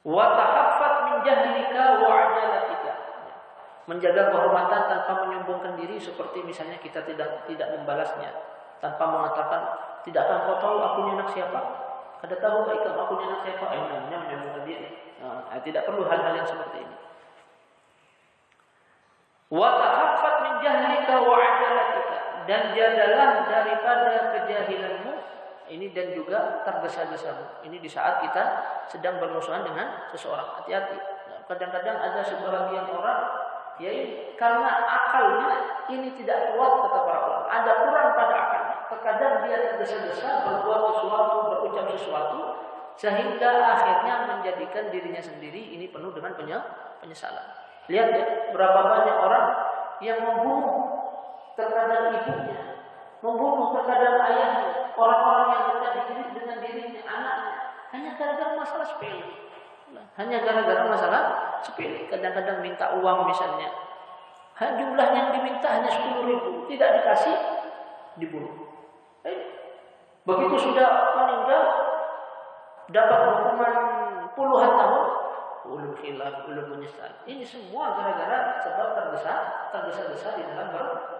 Wa tahaffat min jahlika wa 'adalatika. Menjaga kehormatan tanpa menyombongkan diri, seperti misalnya kita tidak membalasnya, tanpa mengatakan, "Tidakkah kau tahu aku anak siapa?" Kada tahu enggak aku anak siapa? Namanya menyombongkan diri. Tidak perlu hal-hal yang seperti ini. Wa tahaffat min jahlika wa 'adalatika, dan jagalah daripada kejahilanmu ini dan juga tergesa-gesamu. Ini di saat kita sedang bermusuhan dengan seseorang. Hati-hati. Kadang-kadang ada sebagian orang, ya karena akalnya ini tidak kuat, kata para ulama. Ada kurang pada akal. terkadang dia tergesa-gesa berbuat sesuatu, berucap sesuatu, sehingga akhirnya menjadikan dirinya sendiri ini penuh dengan penyesalan. Lihat ya, berapa banyak orang yang membunuh terkadang ibunya, membunuh terkadang ayahnya, orang-orang yang dekat dengan dirinya, anaknya, hanya gara-gara masalah sepele. Hanya gara-gara masalah sepele. Kadang-kadang minta uang misalnya, jumlah yang diminta hanya 10.000, tidak dikasih, dibunuh. Begitu sudah meninggal, dapat hukuman puluhan tahun, ulul khilaf, ulul menyesal. Ini semua gara-gara sebab tergesa-gesa di dalam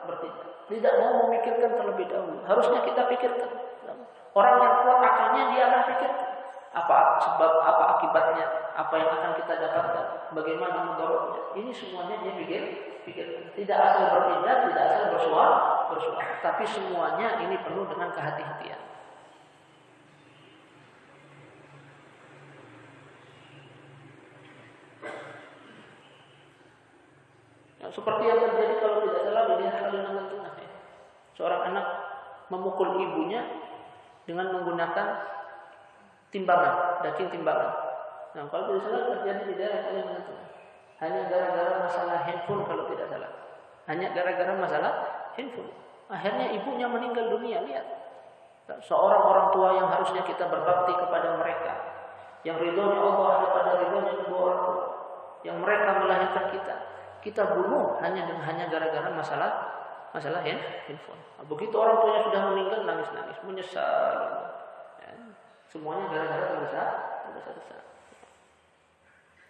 bertindak. Tidak mau memikirkan terlebih dahulu. Harusnya kita pikirkan. Orang yang kuat akalnya dia akan pikirkan apa sebab, apa akibatnya, apa yang akan kita dapatkan, bagaimana mudaratnya. Ini semuanya dia pikirkan. Tidak asal bertindak, tidak asal bersuara, tapi semuanya ini penuh dengan kehati-hatian. Seperti yang terjadi kalau tidak salah di daerah Kalimantan Tengah ya. Seorang anak memukul ibunya dengan menggunakan timbangan, daging timbangan. Nah, kalau tidak salah terjadi di daerah Kalimantan Tengah. Hanya gara-gara masalah handphone kalau tidak salah. Hanya gara-gara masalah handphone. Akhirnya ibunya meninggal dunia, lihat. Seorang orang tua yang harusnya kita berbakti kepada mereka, yang ridhonya Allah ada pada ridhonya kedua orang tua, yang mereka melahirkan kita bunuh hanya gara-gara masalah handphone. Begitu orang tuanya sudah meninggal, nangis-nangis, menyesal. Ya, semuanya gara-gara tergesa-gesa.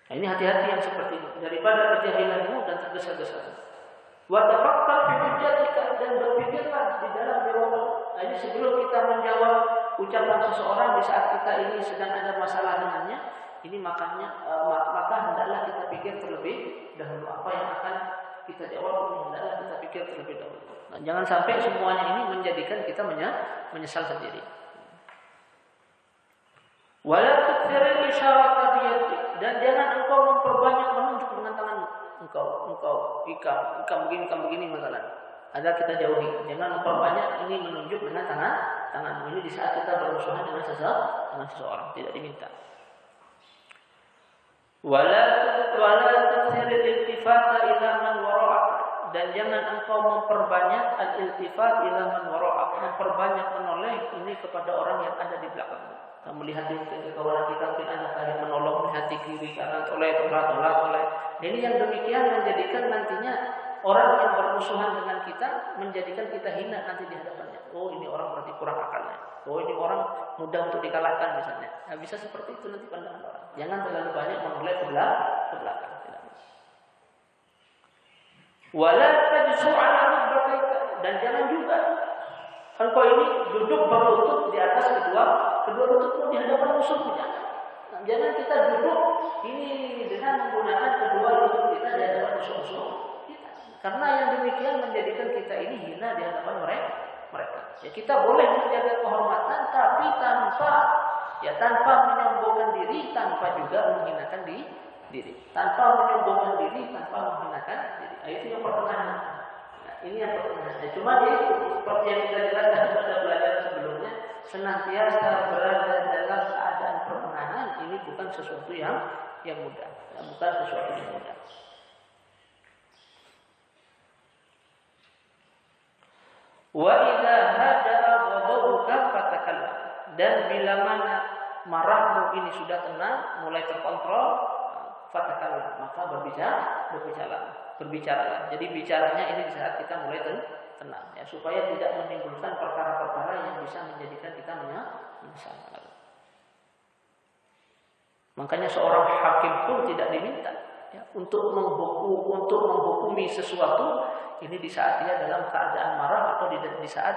Nah, ini hati-hati yang seperti ini, daripada kejahilanmu dan tergesa-gesa. Wa tafakkar fi hujjatika, dan berpikirlah di dalam jawaban. Nah, ini sebelum kita menjawab ucapan seseorang di saat kita ini sedang ada masalah dengannya, ini maka hendaklah kita pikir terlebih dahulu apa yang akan kita jawab. Hendaklah kita pikir terlebih dahulu. Nah, jangan sampai semuanya ini menjadikan kita menyesal sendiri. Wala tukthiril isyarata biyadik, dan jangan engkau memperbanyak menunjuk dengan tanganmu. Engkau ikam begini masalah. Ada kita jauhi. Jangan memperbanyak ini menunjuk dengan tanganmu. Ini di saat kita bermusuhan dengan seseorang, tidak diminta. Wala tukthiril iltifata ila man wara'ak, dan jangan engkau memperbanyak al-iltifat ila man wara'ak, memperbanyak menoleh ini kepada orang yang ada di belakangmu. Kita melihat di kawanan kita mungkin ada yang menolong, melihat di kiri kanan, toleh. Ini yang demikian menjadikan nantinya orang yang bermusuhan dengan kita menjadikan kita hina nanti di hadapannya. Oh, ini orang berarti kurang akalnya. Oh, ini orang mudah untuk dikalahkan misalnya. Nah, bisa seperti itu nanti pandangan orang. Jangan terlalu banyak menoleh ke belakang. Wala tajsu ala rukbatika, dan jangan juga engkau ini duduk berlutut di atas kedua lututmu di hadapan musuhnya. Nah, jangan kita duduk ini dengan menggunakan kedua lutut kita di hadapan musuh kita. Karena yang demikian menjadikan kita ini hina di hadapan mereka. Ya, kita boleh menjaga kehormatan tapi tanpa menyombongkan diri, tanpa juga menghinakan diri. Tanpa menyombongkan diri, tanpa menghinakan diri. Nah, itu yang pertengahan. Nah, ini yang pertengahan. Nah, cuma itu seperti yang kita jelaskan pada pelajaran sebelumnya, senantiasa berada dalam keadaan pertengahan ini bukan sesuatu yang mudah. Bukan sesuatu yang mudah. Wa idza hada'a ghadabuka fatakallam, dan bila mana marahmu ini sudah tenang, mulai terkontrol, fatakallam, maka berbicaralah. Jadi bicaranya ini di saat kita mulai tenang, ya, supaya tidak menimbulkan perkara-perkara yang bisa menjadikan kita menyesal. Makanya seorang hakim pun tidak diminta ya, untuk menghukumi sesuatu ini di saat dia dalam keadaan marah atau di saat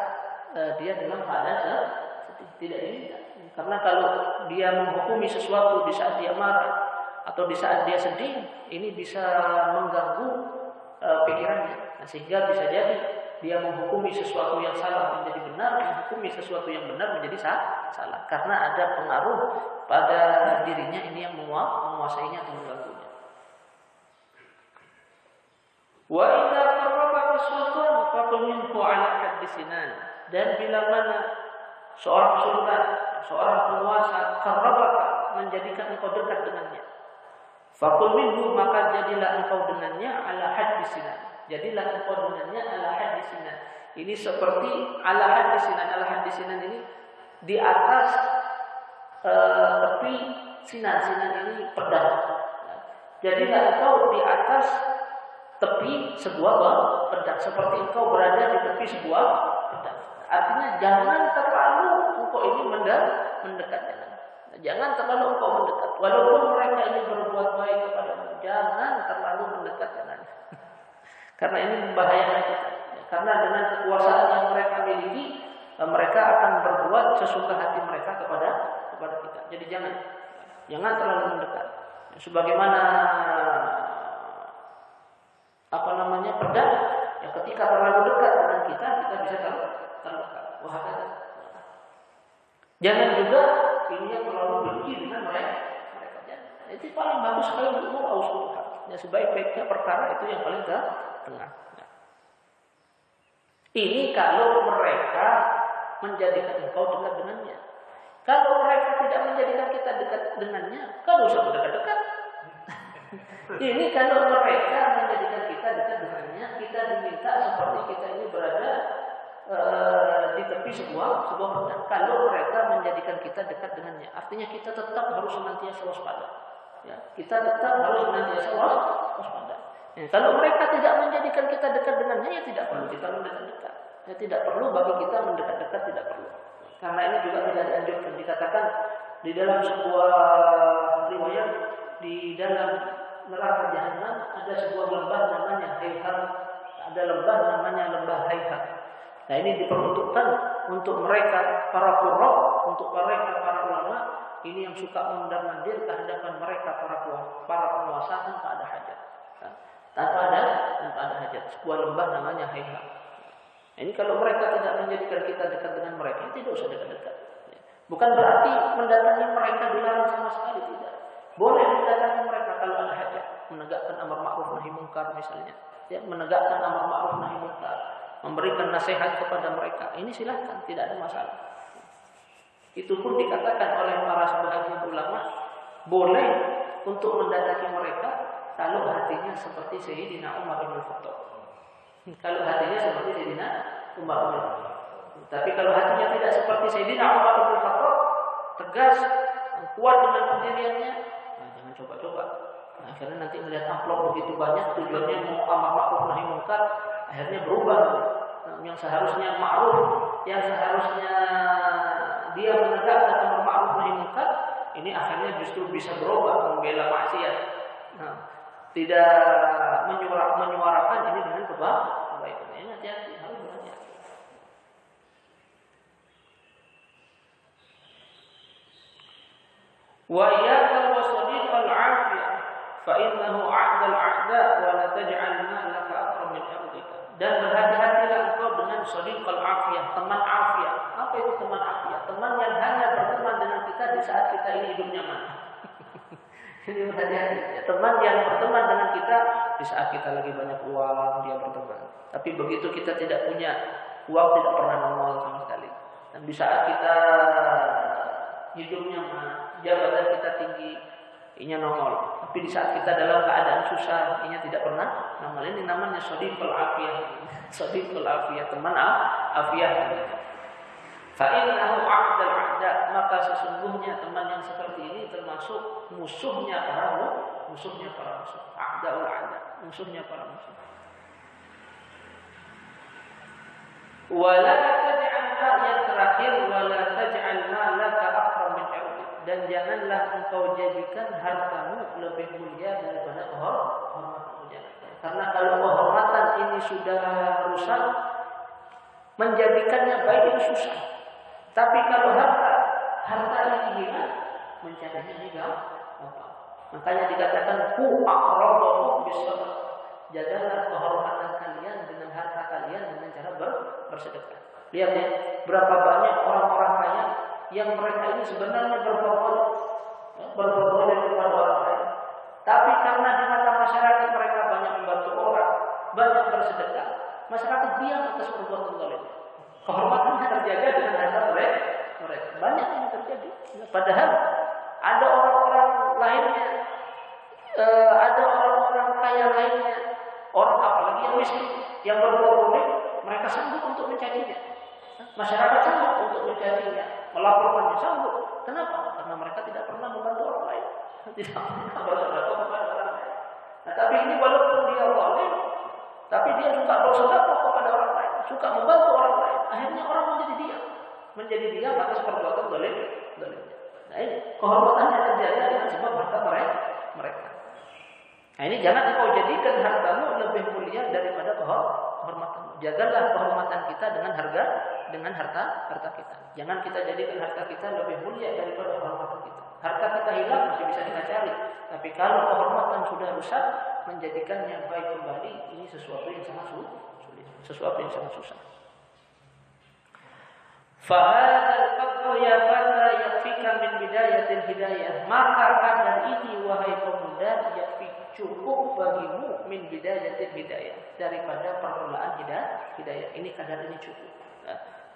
dia dalam keadaan sedih, tidak diminta. Karena kalau dia menghukumi sesuatu di saat dia marah atau di saat dia sedih, ini bisa mengganggu pikirannya. Nah, sehingga bisa jadi dia menghukumi sesuatu yang salah menjadi benar, menghukumi sesuatu yang benar menjadi salah. Karena ada pengaruh pada dirinya ini yang menguasainya atau mengganggunya. Wa idza qarraba sultan faqul minhu ala hadd sinan, Dan bila mana seorang sultan, seorang penguasa qarrabaka menjadikan engkau dekat dengannya. Fakul minhu, maka jadilah engkau dengannya ala haddi sinan. Jadilah engkau dengannya ala haddi sinan. Ini seperti ala haddi sinan. Ala haddi sinan ini di atas tepi sinan. Sinan ini pedang. Jadilah engkau di atas tepi sebuah pedang, seperti engkau berada di tepi sebuah pedang. Artinya jangan terlalu engkau ini mendekat, jangan terlalu engkau mendekat. Walaupun mereka ini berbuat baik kepadamu, jangan terlalu mendekat, jangan. Karena ini membahayakan kita. Karena dengan kekuasaan yang mereka miliki, mereka akan berbuat sesuka hati mereka kepada kita. Jadi jangan terlalu mendekat. Sebagaimana pedang, yang ketika terlalu dekat dengan kita bisa terluka. Jangan juga ini yang terlalu benci dengan mereka. Itu paling bagus sekali umur ausuluha. Ya, sebaik-baiknya perkara itu yang paling ke tengah. Ini kalau mereka menjadikan engkau dekat dengannya. Kalau mereka tidak menjadikan kita dekat dengannya, kalau usah dekat-dekat. Ini kalau mereka menjadikan kita dekat dengannya, kita diminta seperti kita ini berada di tepi sebuah pedang. Kalau mereka menjadikan kita dekat dengannya, artinya kita tetap harus senantiasa waspada. Ya, kita tetap harus senantiasa waspada. Ya, kalau mereka tidak menjadikan kita dekat dengannya, ya tidak perlu kita mendekat-dekat. Ya, tidak perlu bagi kita mendekat-dekat, tidak perlu. Karena ini juga tidak dianjurkan. Dikatakan di dalam sebuah riwayat, di dalam neraka jahanam ada sebuah lembah namanya Hayham, ada lembah namanya lembah Hayham. Nah, ini diperuntukkan untuk mereka para qurra, untuk mereka para ulama, ini yang suka mondar-mandir ke hadapan mereka para penguasa tanpa ada hajat. Tanpa ada hajat. Sebuah lembah namanya Hayham. Ini kalau mereka tidak menjadikan kita dekat dengan mereka, tidak usah dekat-dekat. Bukan berarti mendatangi mereka dilarang sama sekali, tidak. Boleh mendatangi mereka kalau ada hajat, menegakkan amar ma'ruf nahi munkar misalnya, ya, menegakkan amar ma'ruf nahi munkar, memberikan nasihat kepada mereka. Ini silahkan, tidak ada masalah. Itu pun dikatakan oleh para sebagian ulama, boleh untuk mendatangi mereka kalau hatinya seperti Sayyidina Umar bin Khattab. Kalau hatinya seperti Sayyidina Umar bin Khattab. Tapi kalau hatinya tidak seperti Sayyidina Umar bin Khattab, tegas, kuat dengan pendiriannya, nah, jangan coba-coba. Nah, akhirnya nanti melihat amplop begitu banyak, tujuannya mau amar ma'ruf nahi munkar, akhirnya berubah. Nah, yang seharusnya ma'ruf, yang seharusnya dia menegakkan amar ma'ruf nahi munkar, ini akhirnya justru bisa berubah membela maksiat. Nah, tidak menyuarakan ini dengan kebaikan. Ini hati-hati, harus berhati-hati. Wa iyyaka wa sadiqal 'afiyah fa innahu 'a'dal 'a'da wa la taj'al ma laka aqram min 'irdika. Dan berhati-hatilah engkau dengan sadiqal 'afiyah, teman afiyah. Apa itu teman afiyah? Teman yang hanya berteman dengan kita di saat kita ini hidup nyaman. Ini berhati-hati. Teman yang berteman dengan kita di saat kita lagi banyak uang, dia berteman. Tapi begitu kita tidak punya uang, tidak pernah nongol sama sekali. Dan di saat kita hidupnya jabatan kita tinggi, ini nongol. Tapi di saat kita dalam keadaan susah, ini tidak pernah nongol. Ini namanya shadiqul afiyah. Shadiqul afiyah, teman afiyah. Fa'innahu 'aqdal 'a'da, maka sesungguhnya teman yang seperti ini termasuk musuhnya para musuh. 'A'daul 'a'da, musuhnya para musuh. Wala taj'al, yang terakhir, wala taj'al ma laka aqram min 'irdik, dan janganlah engkau jadikan hartamu lebih mulia daripada kehormatanmu. Karena kalau kehormatan ini sudah rusak, menjadikannya baik itu susah. Tapi kalau harta ini hilang, mencarinya ini gampang. Makanya dikatakan ku aqrabu bis-sadaqah. Jagalah kehormatan kalian dengan harta kalian dengan cara bersedekah. Lihat ya, berapa banyak orang-orang kaya yang mereka ini sebenarnya berbuat kepada orang lain. Tapi karena di mata masyarakat mereka banyak membantu orang, banyak bersedekah, masyarakat diam atas perbuatan zalim. kehormatannya terjaga dengan harta mereka. Banyak yang terjadi. Padahal ada orang-orang lainnya, ada orang-orang kaya lainnya, orang apalagi yang miskin, yang berbuat mereka sanggup untuk mencarinya. Masyarakat sanggup untuk mencarinya, melaporkannya sanggup. Kenapa? Karena mereka tidak pernah membantu orang lain. Tidak pernah bersedekah kepada orang lain. Nah, tapi ini walaupun dia zalim, tapi dia suka bersedekah kepada orang lain, suka membantu orang lain. Akhirnya orang menjadi diam atas perbuatan zalim. Nah ini kehormatannya terjaga dengan sebab harta mereka. Nah ini jangan engkau jadikan hartamu lebih mulia daripada kehormatanmu. Jagalah kehormatan kita dengan harta kita. Jangan kita jadikan harta kita lebih mulia daripada kehormatan kita. Harta kita hilang masih bisa kita cari, tapi kalau kehormatan sudah rusak, menjadikannya baik kembali ini sesuatu yang sangat sulit, sesuatu yang sangat susah. Fahadal qadru ya fata yakfika min bidayatil hidayah. Maka kadar ini wahai pemuda yakfi cukup bagimu min bidayatil hidayah, daripada permulaan hidayah. Ini kadar ini cukup.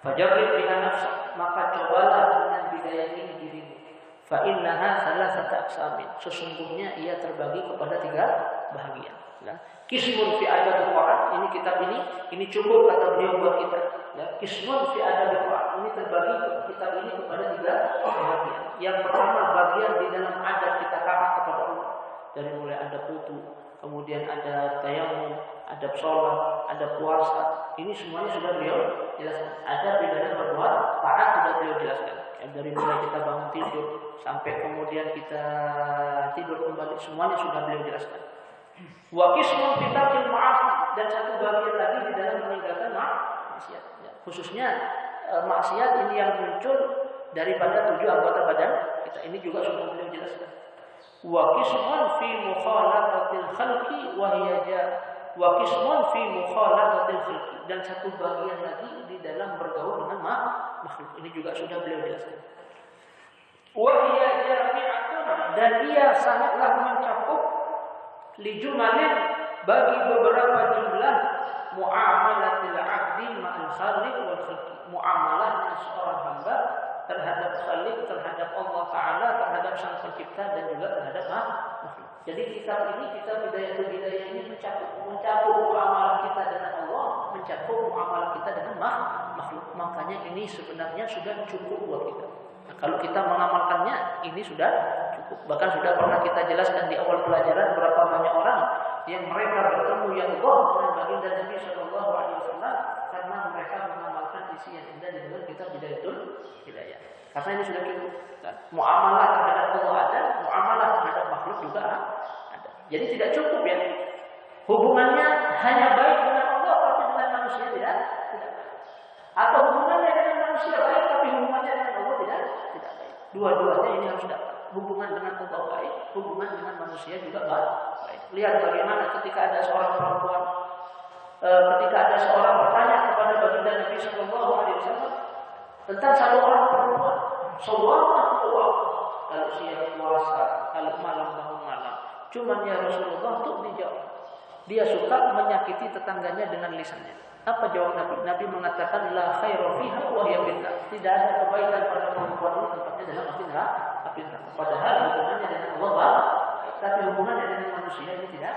Fajarrib biha nafsak, maka cobalah dengan bidayah ini dirimu. Fa innaha salasata aqsamin. Sesungguhnya ia terbagi kepada 3 bahagian. Kismun fi adabil Quran, ini kitab ini cukup kata beliau buat kita. Ya, kismun fi adabil Quran, ini terbagi kitab ini kepada 3 bagian. Yang pertama bagian di dalam adab kita taat kepada Allah. Dari mulai ada wudu, kemudian ada tayammum, ada sholat, ada puasa. Ini semuanya sudah beliau jelaskan. Ada di dalam berbuat taat sudah beliau jelaskan. Ya, dari mulai kita bangun tidur sampai kemudian kita tidur kembali, semuanya sudah beliau jelaskan. Wa qismun fi tarkil ma'asi, dan satu bagian lagi di dalam meninggalkan maksiat. Ya, khususnya maksiat ini yang muncul daripada 7 anggota badan kita. Ini juga sudah beliau jelaskan. Wa qismun fi mukhalatatil khalqi wa hiya wa qismun fi mukhalatatil khalqi, dan satu bagian lagi di dalam bergaul dengan makhluk. Ini juga sudah beliau jelaskan. Wa hiya jami'atun, dan ia sangatlah mencakup lijumalin bagi beberapa jumlah muamalatil 'abdi ma'al khaliq wal khalqi. Muamalahnya seorang hamba terhadap Khalik, terhadap Allah Ta'ala, terhadap Sang Pencipta, dan juga terhadap makhluk. Jadi kitab Bidayatul Hidayah ini mencakup muamalah kita dengan Allah, mencakup muamalah kita dengan makhluk. Makanya ini sebenarnya sudah cukup buat kita. Nah, kalau kita mengamalkannya, ini sudah cukup. Bahkan sudah pernah kita jelaskan di awal pelajaran berapa banyak orang yang mereka bertemu yang Allah dan baginda Nabi Sallallahu Alaihi Wasallam karena mereka mengamalkan isi yang ada di dalam kitab Bidayatul Hidayah. Karena ini sudah cukup. Muamalah terhadap Allah ada, muamalah terhadap makhluk juga ada. Jadi tidak cukup ya. Hubungannya hanya baik dengan Allah tapi dengan manusia tidak baik. Atau hubungannya dengan manusia baik tapi hubungannya dengan Allah tidak baik. Dua-duanya ini harus dapat. Hubungan dengan Allah baik, hubungan dengan manusia juga baik. Lihat bagaimana ketika ada seorang perempuan, ketika ada seorang bertanya kepada baginda Nabi Sallallahu Alaihi Wasallam tentang satu orang perempuan, kalau siang puasa, kalau malam bangun malam. Cuman ya Rasulullah untuk dijawab. Dia suka menyakiti tetangganya dengan lisannya. Apa jawab Nabi? Nabi mengatakan la khairu fiha wa hiya billah. Tidak ada kebaikan pada perempuan ini, tempatnya dalam api neraka. Padahal hubungannya dengan Allah baik, tapi hubungannya dengan manusia ini tidak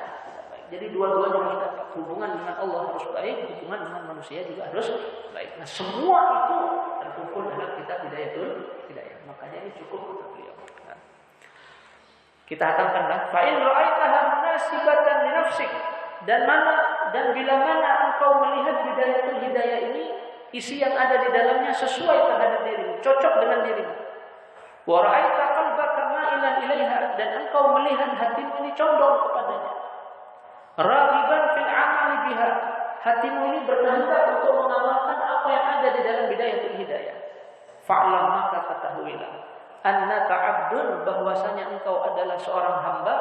baik. Jadi dua-duanya harus dapat. Hubungan dengan Allah harus baik, hubungan dengan manusia juga harus baik. Nah, semua itu terkumpul dalam kitab Bidayatul Hidayah. Makanya ini cukup untuk beliau. Nah, kita akanlah fa in ra'aitaha munasibatan li nafsik, dan bila mana engkau melihat Bidayatul Hidayah ini isi yang ada di dalamnya sesuai terhadap dirimu, cocok dengan dirimu. Wa ra'aita qalbaka ma'ilan ilaiha, dan engkau melihat hatimu ini condong kepadanya. Raghiban fil 'amali biha, hatimu ini berkehendak untuk mengamalkan apa yang ada di dalam Bidayatul Hidayah. Fa'lam, maka ketahuilah, annaka 'abdun, bahwasanya engkau adalah seorang hamba,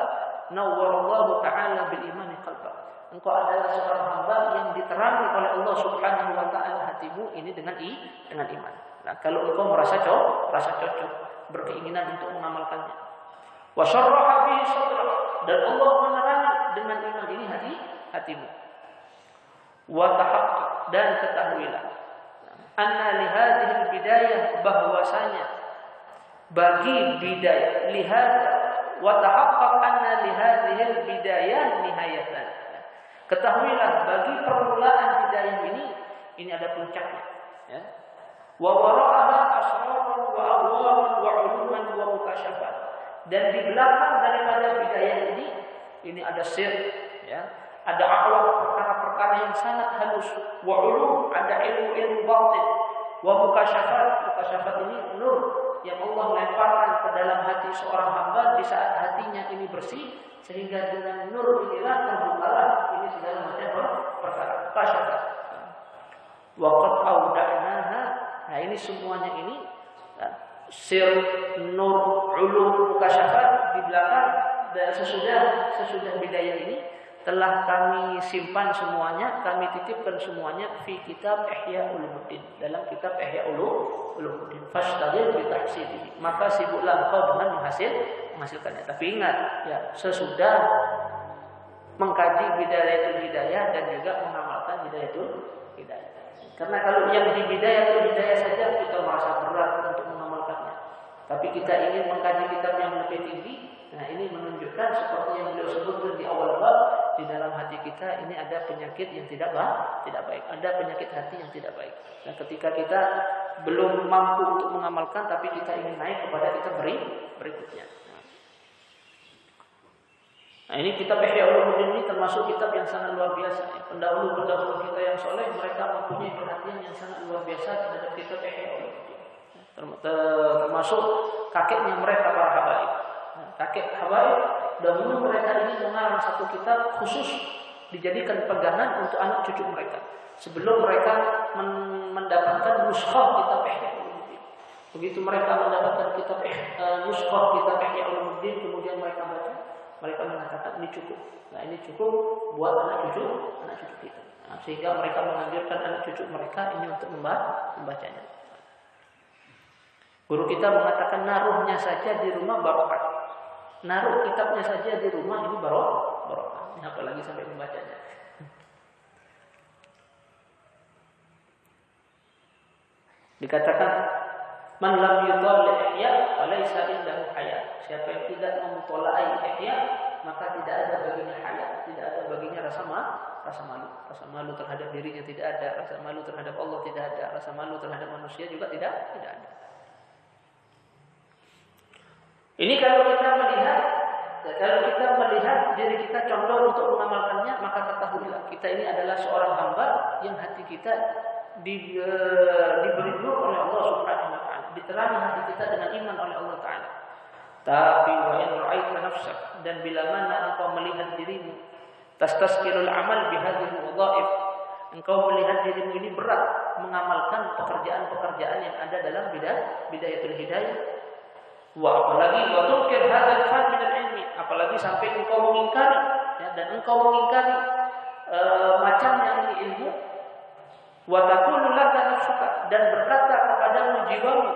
nawwarallahu ta'ala bil imani qalbak. Engkau adalah seorang hamba yang diterangi oleh Allah Subhanahu wa taala hatimu ini dengan iman. Nah, kalau engkau merasa cocok, berkeinginan untuk mengamalkannya. Wa syarraha bihi sadrak, dan Allah menerangi dengan iman ini hatimu. Wa tahaqqaq, dan ketahuilah. anna li hadhil bidayah, bahwasanya bagi bidayah lihada wa tahaqqaq anna li hadhil bidayah nihayatan. Ketahuilah bagi permulaan hidayah ini ada puncaknya, ya. Wa wara'aha asrarun wa awwarun wa uluman wa mukasyafat. Dan di belakang daripada hidayah ini ada sir, ya. Ada awal perkara-perkara yang sangat halus, wa ulum, ada ilmu-ilmu batin, wa mukasyafat. Mukasyafat ini nur yang Allah lemparkan ke dalam hati seorang hamba di saat hatinya ini bersih, sehingga dengan nur inilah terbukalah ini segala macam perkara. Mukasyafat. Wa qad awda'naha. Nah, ini semuanya ini sir, nur, ulum, mukasyafat di belakang dan sesudah bidayah ini telah kami simpan semuanya, kami titipkan semuanya fi kitab Ihya Ulumuddin, dalam kitab Ihya Ulumuddin. Fashtagil bi tahsilihi, maka sibuklah engkau dengan menghasilkannya. Tapi ingat, ya, sesudah mengkaji bidayatul hidayah dan juga mengamalkan bidayatul hidayah. Karena kalau yang di bidayatul hidayah saja kita merasa berat untuk mengamalkannya. Tapi kita ingin mengkaji kitab yang lebih tinggi. Nah, ini menunjukkan seperti yang beliau sebutkan di awal bab, di dalam hati kita ini ada penyakit yang tidak baik, ada penyakit hati yang tidak baik. Nah, ketika kita belum mampu untuk mengamalkan, tapi kita ingin naik kepada kita berikutnya. Nah, ini kitab Ihya Ulumuddin ini termasuk kitab yang sangat luar biasa. Pendahulu kita yang soleh, mereka mempunyai perhatian yang sangat luar biasa terhadap kitab Ihya Ulumuddin. Termasuk kakeknya mereka para habaib. Kakek habaib dahulu mereka ini mengarang satu kitab khusus dijadikan pegangan untuk anak cucu mereka sebelum mereka mendapatkan nuskhah kitab Ihya Ulumuddin. Begitu mereka mendapatkan kitab nuskhah kitab Ihya Ulumuddin, kemudian mereka baca, mereka mengatakan ini cukup. Nah, ini cukup buat anak cucu kita. Nah, sehingga mereka menganjurkan anak cucu mereka ini untuk membacanya. Guru kita mengatakan naruhnya saja di rumah barokah. Naruh kitabnya saja di rumah ini barokah. Apalagi sampai membacanya. Dikatakan man lam yutalli ihya falaysa indahu haya. Siapa yang tidak memutolai ihya, maka tidak ada baginya haya, tidak ada baginya rasa malu. Rasa malu terhadap dirinya tidak ada, rasa malu terhadap Allah tidak ada, rasa malu terhadap manusia juga tidak ada. Ini kalau kita melihat diri kita condong untuk mengamalkannya, maka ketahuilah kita ini adalah seorang hamba yang hati kita diberi nur oleh Allah Subhanahu wa taala, diterangi hati kita dengan iman oleh Allah taala. Tapi wa in ra'aita nafsak, dan bila mana engkau melihat dirimu tastaskilul amal bihadhihi wadhaif, engkau melihat dirimu ini berat mengamalkan pekerjaan-pekerjaan yang ada dalam bidayatul hidayah. Wa apalagi wa tunkir hadzal fan min al-ilmi, apalagi sampai engkau mengingkari, ya, dan engkau mengingkari macamnya ini ilmu. Wa taqulu laka nafsuka, dan berkata kepadamu jiwamu,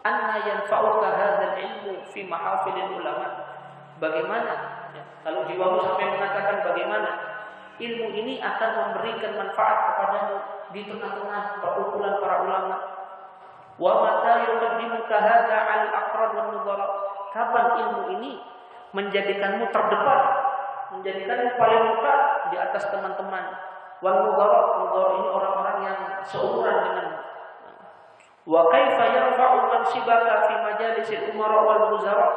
anna yanfa'uka hadzal ilmu fi mahafilil ulama. Bagaimana, ya, kalau jiwamu sampai mengatakan bagaimana ilmu ini akan memberikan manfaat kepadamu di tengah-tengah perkumpulan para ulama. Wa mata yuqaddimuka hadza 'ala al-aqran wan nudara, kapan ilmu ini menjadikanmu terdepan, menjadikanmu paling muka di atas teman-teman. Wan nudara ini orang-orang yang seumuran denganmu. Wa kaifa yarfa'u mansibaka fi majalisil umara wal wuzara,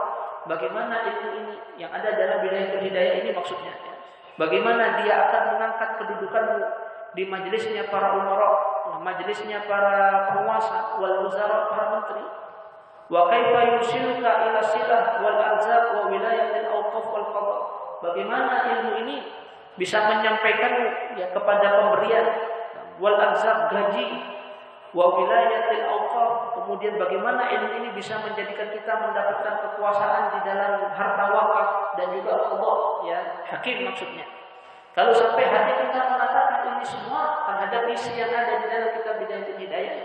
bagaimana ilmu ini yang ada dalam bidayatul hidayah ini maksudnya, ya. Bagaimana dia akan mengangkat kedudukanmu di majelisnya para umara, majelisnya para penguasa, wal wuzara, para menteri. Wa kaifa yusiluka ila silah wal arzaq wa wilayatil awqaf wal qada, bagaimana ilmu ini bisa menyampaikanmu, ya, kepada pemberian wal arzaq, gaji, wa wilayatil awqaf, kemudian bagaimana ilmu ini bisa menjadikan kita mendapatkan kekuasaan di dalam harta wakaf dan juga qada, ya, hakim maksudnya. Kalau sampai hati kita mengatakan ini semua terhadap isi yang ada di dalam kitab Bidayatul Hidayah,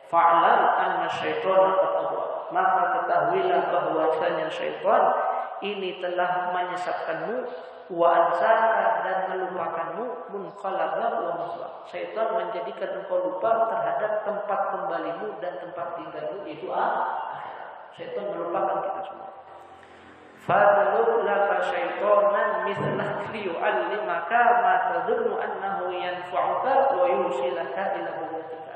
fa'lam anna syaitana qad adwa, maka ketahuilah bahwasanya syaitan ini telah menyesatkanmu, wa ansaka dan melupakanmu, munqalaba wa maswa. Syaitan menjadikan engkau lupa terhadap tempat kembalimu dan tempat tinggalmu, itu akhirat. Syaitan melupakan kita semua. Fadlul laka syaitonan mislah liyu'allimaka ma tadhunnu annahu yanfa'uka wa yusilaka ila bughyatika.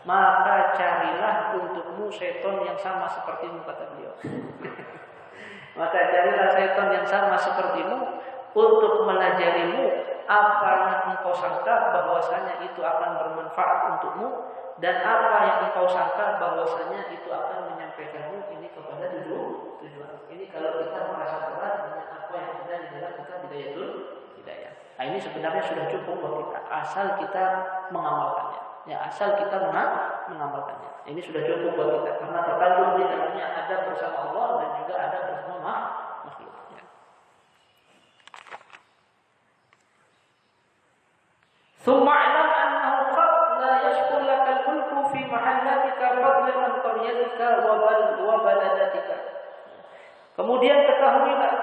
Maka carilah untukmu syaitan yang sama sepertimu, kata beliau. Maka carilah syaitan yang sama sepertimu untuk melajarimu apa yang engkau sangka bahwasanya itu akan bermanfaat untukmu, dan apa yang engkau sangka bahwasanya itu akan menyampaikanmu ini kepada tujuan. Ini kalau kita merasa berat dengan apa yang ada di dalam kitab Bidayatul Hidayah. Nah, ini sebenarnya sudah cukup buat kita, asal kita mengamalkannya. Ya, asal kita mengamalkannya. Ini sudah cukup buat kita karena terkandung di dalamnya adab bersama Allah dan juga adab bersama makhluk. Ya. Tsumma alam annahu qad la yashkur lakal mulku fi mahallatika fadlan an qaryatika wa baladatika. Kemudian ketahuilah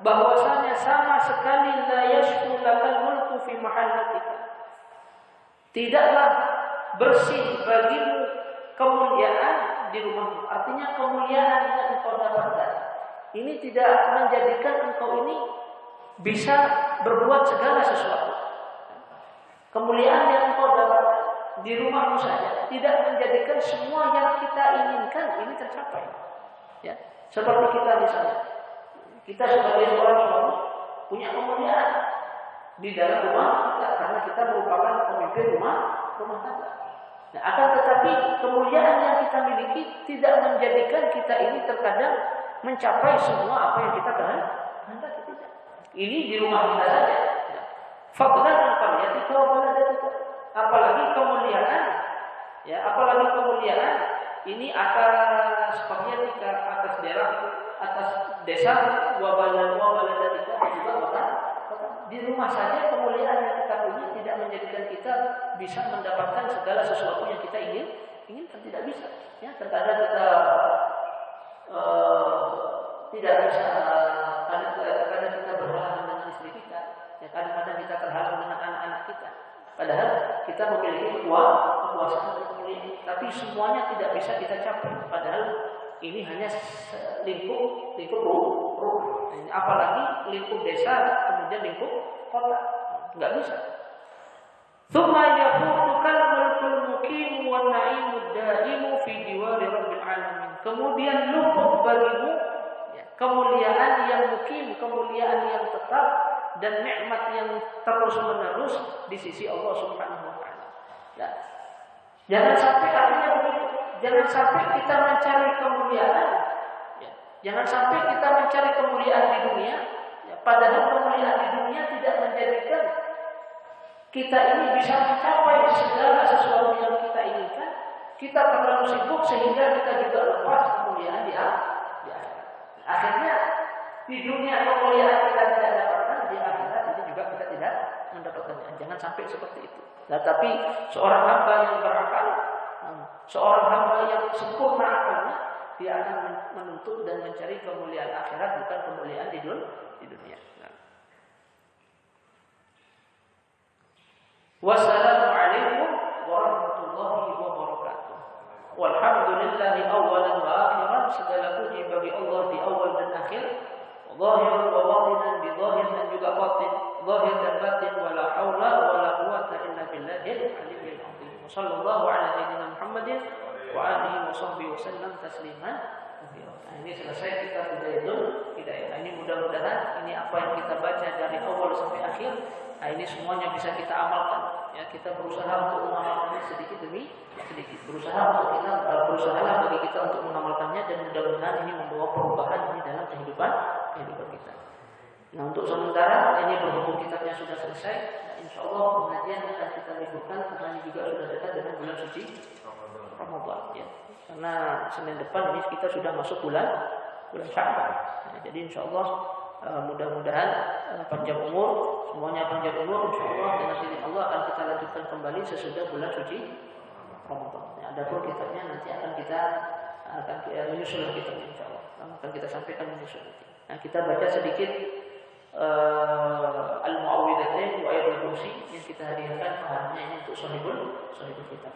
bahwasanya sama sekali la yashkur lakal mulku fi mahallatika. Tidaklah bersih bagimu kemuliaan di rumahmu. Artinya kemuliaan yang engkau dapatkan ini tidak menjadikan engkau ini bisa berbuat segala sesuatu. Kemuliaan yang engkau dapatkan di rumahmu saja tidak menjadikan semua yang kita inginkan ini tercapai. Ya, seperti kita misalnya, kita sebagai seorang suami punya kemuliaan di dalam rumah kita karena kita merupakan pemimpin rumah tangga. Nah, akan tetapi kemuliaan yang kita miliki tidak menjadikan kita ini terkadang mencapai semua apa yang kita kehendaki. Tidak. Ini di rumah kita saja. Fadlan an qaryatika wa baladatika. Apalagi kemuliaan, ya, apalagi kemuliaan ini atas qaryatika, atas daerah, atas desa, wa baladatika juga kota. Di rumah saja kemuliaan yang kita punya tidak menjadikan kita bisa mendapatkan segala sesuatu yang kita inginkan, tidak bisa. Ya, terkadang kita tidak bisa, kadang-kadang kita berhalangan dengan istri kita, ya, kadang-kadang kita terhalang dengan anak-anak kita. Padahal kita memiliki kekuasaan dan kemuliaan, tapi semuanya tidak bisa kita capai. Padahal ini hanya lingkup ruh. Apalagi lingkup desa, kemudian lingkup kota, nggak bisa. Tsumma yafutukal mulkul mukim wa na'imud daimu fi diwari rabbil alamin. Kemudian luput bagimu ya, kemuliaan yang mukim, kemuliaan yang tetap dan nikmat yang terus-menerus di sisi Allah Subhanahu wa taala. Ya. Jangan sampai artinya begitu. Jangan sampai kita mencari kemuliaan. Ya. Jangan sampai kita mencari kemuliaan di dunia. Ya. Padahal kemuliaan di dunia tidak menjadikan kita ini bisa mencapai segala sesuatu yang kita inginkan. Kita terlalu sibuk sehingga kita juga lepas kemuliaan di akhirat. Akhirnya di dunia kemuliaan kita tidak dapatkan, di akhirat itu juga kita tidak mendapatkannya. Jangan sampai seperti itu. Nah, tapi seorang hamba yang berakal, seorang hamba yang sempurna akalnya, dia akan menuntut dan mencari kemuliaan akhirat, bukan kemuliaan di dunia. Nah. Wassalamualaikum warahmatullahi wabarakatuh. Walhamdulillahi awalan wa akhiran. Segala puji bagi Allah di awal dan akhir. Zahir wa batinan, di zahir dan juga batin. Zahir dan batin, wala hawla wala quwwata illa billahil aliyyil azim. Wassallallahu ala sayyidina Muhammadin wa alihi wa sahbihi wasallam tasliman. Nah, ini selesai kita Bidayatul Hidayah. Ini mudah-mudahan ini apa yang kita baca dari awal sampai akhir. Nah, ini semuanya bisa kita amalkan. Ya, kita berusaha untuk mengamalkannya sedikit demi sedikit. Berusaha bagi kita untuk mengamalkannya, dan mudah-mudahan ini membawa perubahan ini dalam kehidupan kita. Nah, untuk sementara ini berhubung kitabnya sudah selesai. Nah, insya Allah pengajian akan kita liburkan karena ini juga sudah dekat dengan bulan suci Ramadan. Ya. Karena Senin depan ini kita sudah masuk bulan Sya'ban. Nah, jadi insya Allah mudah-mudahan panjang umur, semuanya panjang umur, insya Allah dengan izin Allah akan kita lanjutkan kembali sesudah bulan suci Ramadan. Nah, adapun kitabnya nanti akan kita menyusul kitabnya, insya Allah akan kita sampaikan menyusul nanti. Nah, kita baca sedikit Al-Mu'awwidhatain wa Ayatul Kursi yang kita hadiahkan pahalanya ini untuk sahibul kitab.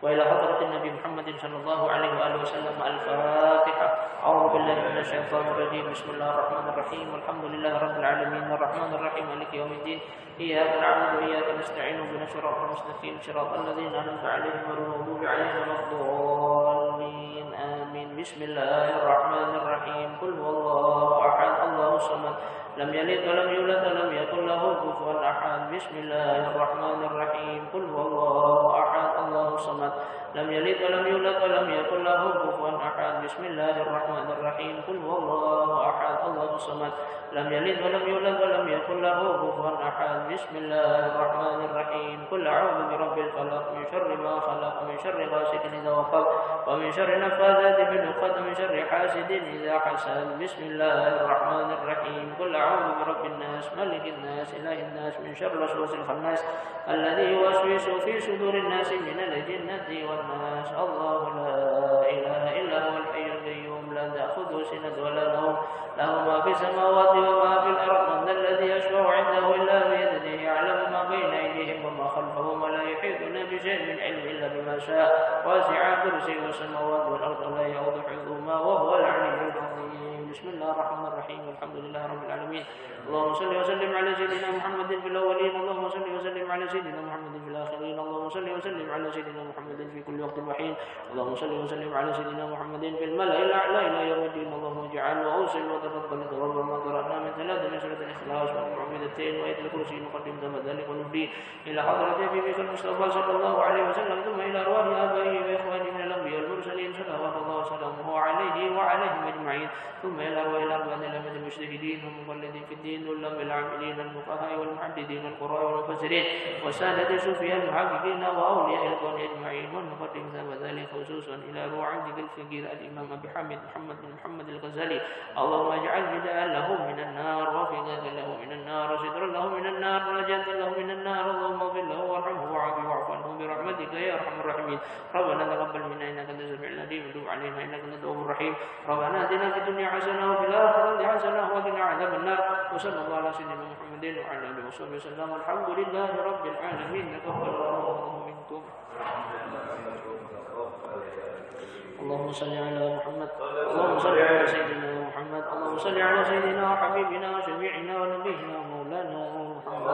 Wa ila hadratin Nabi Muhammad sallallahu alaihi wa sallam al-Fatihah. A'udzu billahi minasy syaithanir rajim. Bismillahirrahmanirrahim. Alhamdulillahi rabbil alamin arrahmanir rahim maliki yaumiddin. Iyyaka na'budu wa iyyaka nasta'in ihdinas siratal mustaqim siratal ladzina an'amta 'alaihim ghairil maghdubi 'alaihim waladdallin. Amin. Bismillahirrahmanirrahim. Qul huwallahu ahad, Allahus samad. Lam yalid wa lam yulad wa lam yakul lahu kufuwan ahad. Bismillahirrahmanirrahim. Qul huwallahu ahad, Allahus samad. Lam yalid wa lam yulad wa lam yakul lahu kufuwan ahad. Bismillahirrahmanirrahim. Qul huwallahu ahad, Allahus samad. Lam yalid wa lam yulad wa lam yakul lahu kufuwan ahad. Bismillahirrahmanirrahim. Qul a'udzu birabbil falaq min syarri ma khalaq min syarri ghasiqin idza waqab wa min syarri naffadzati fil 'uqad min syarri hasidin idza hasad. Bismillahirrahmanirrahim. Qul a'udzu birabbin nas malikin nas ilahin nas min syarri waswasil khannas alladzi yuwaswisu fi sudurin nas minal jinnati wan nas. Allahu la ilaha illa huwal hayyul qayyum la ta'khudhuhu sinatun wa la nawm lahu ma fis samawati wa ma fil ardi man alladzi yashfa'u 'indahu illa bi idhnihi ya'lamu ma bayna aydihim wa ma khalfahum wa la yuhituna bi shay'in min 'ilmihi illa bima sha'a wasi'a kursiyyuhu as-samawati wal ardi wa la ya'uduhu hifdhuhuma wa huwal 'aliyyul 'azim. Bismillahirrahmanirrahim. Alhamdulillahi rabbil alamin. Allahumma shalli wa sallim ala sayyidina Muhammadin fil awwalin. Allahumma shalli wa sallim ala sayyidina Muhammadin fil akhirin. Allahumma shalli wa sallim ala sayyidina Muhammadin fi kulli waqtin wa hin. Allahumma shalli wa sallim ala sayyidina Muhammadin fil mala'il a'la ila yaumiddin. Allahumma ij'al wa awsil wa tafadhal tawabba ma qara'na min thalath min suratil ikhlas wa mu'awwidhatain wa ayatul kursi nuqaddim dzalik wa nubdi ila hadrati habibikal Mustafa sallallahu alaihi wasallam thumma ila arwahi abaihi wa ikhwanihi min al-anbiya wal mursalin sallallahu wa sallamu alaihi wa alaihim ajma'in. ثم إلى أرواح الأئمة المجتهدين والمقلدين في الدين والعلماء العاملين الفقهاء والمحدثين والقراء والمفسرين والسادة الصوفية المحققين وأولياء الكون أجمعين. ونقدم ذلك خصوصا إلى روح عبدك الفقير الإمام أبي حامد محمد بن محمد الغزالي. اللهم اجعل فداء له من النار وفداء له من النار وسترا له من النار ونجاة له من النار. اللهم اغفر له وارحمه وعافه واعف عنه برحمتك يا أرحم الراحمين. ربنا تقبل منا إنك أنت السميع العليم وتب علينا إنك أنت التواب الرحيم. ربنا آتنا في الدنيا حسنة وفي الآخرة حسنة وقنا عذاب النار. وصلى الله على سيدنا محمد وعلى آله وصحبه وسلم. الحمد لله رب العالمين. تقبل الله منكم. اللهم صل على محمد. اللهم صل على سيدنا محمد. اللهم صل على سيدنا وحبيبنا وشفيعنا ونبينا ومولانا محمد.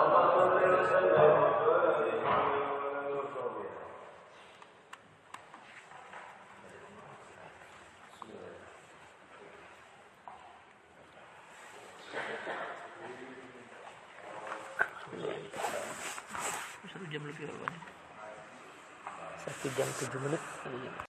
Jam lebih 1 jam 7 menit.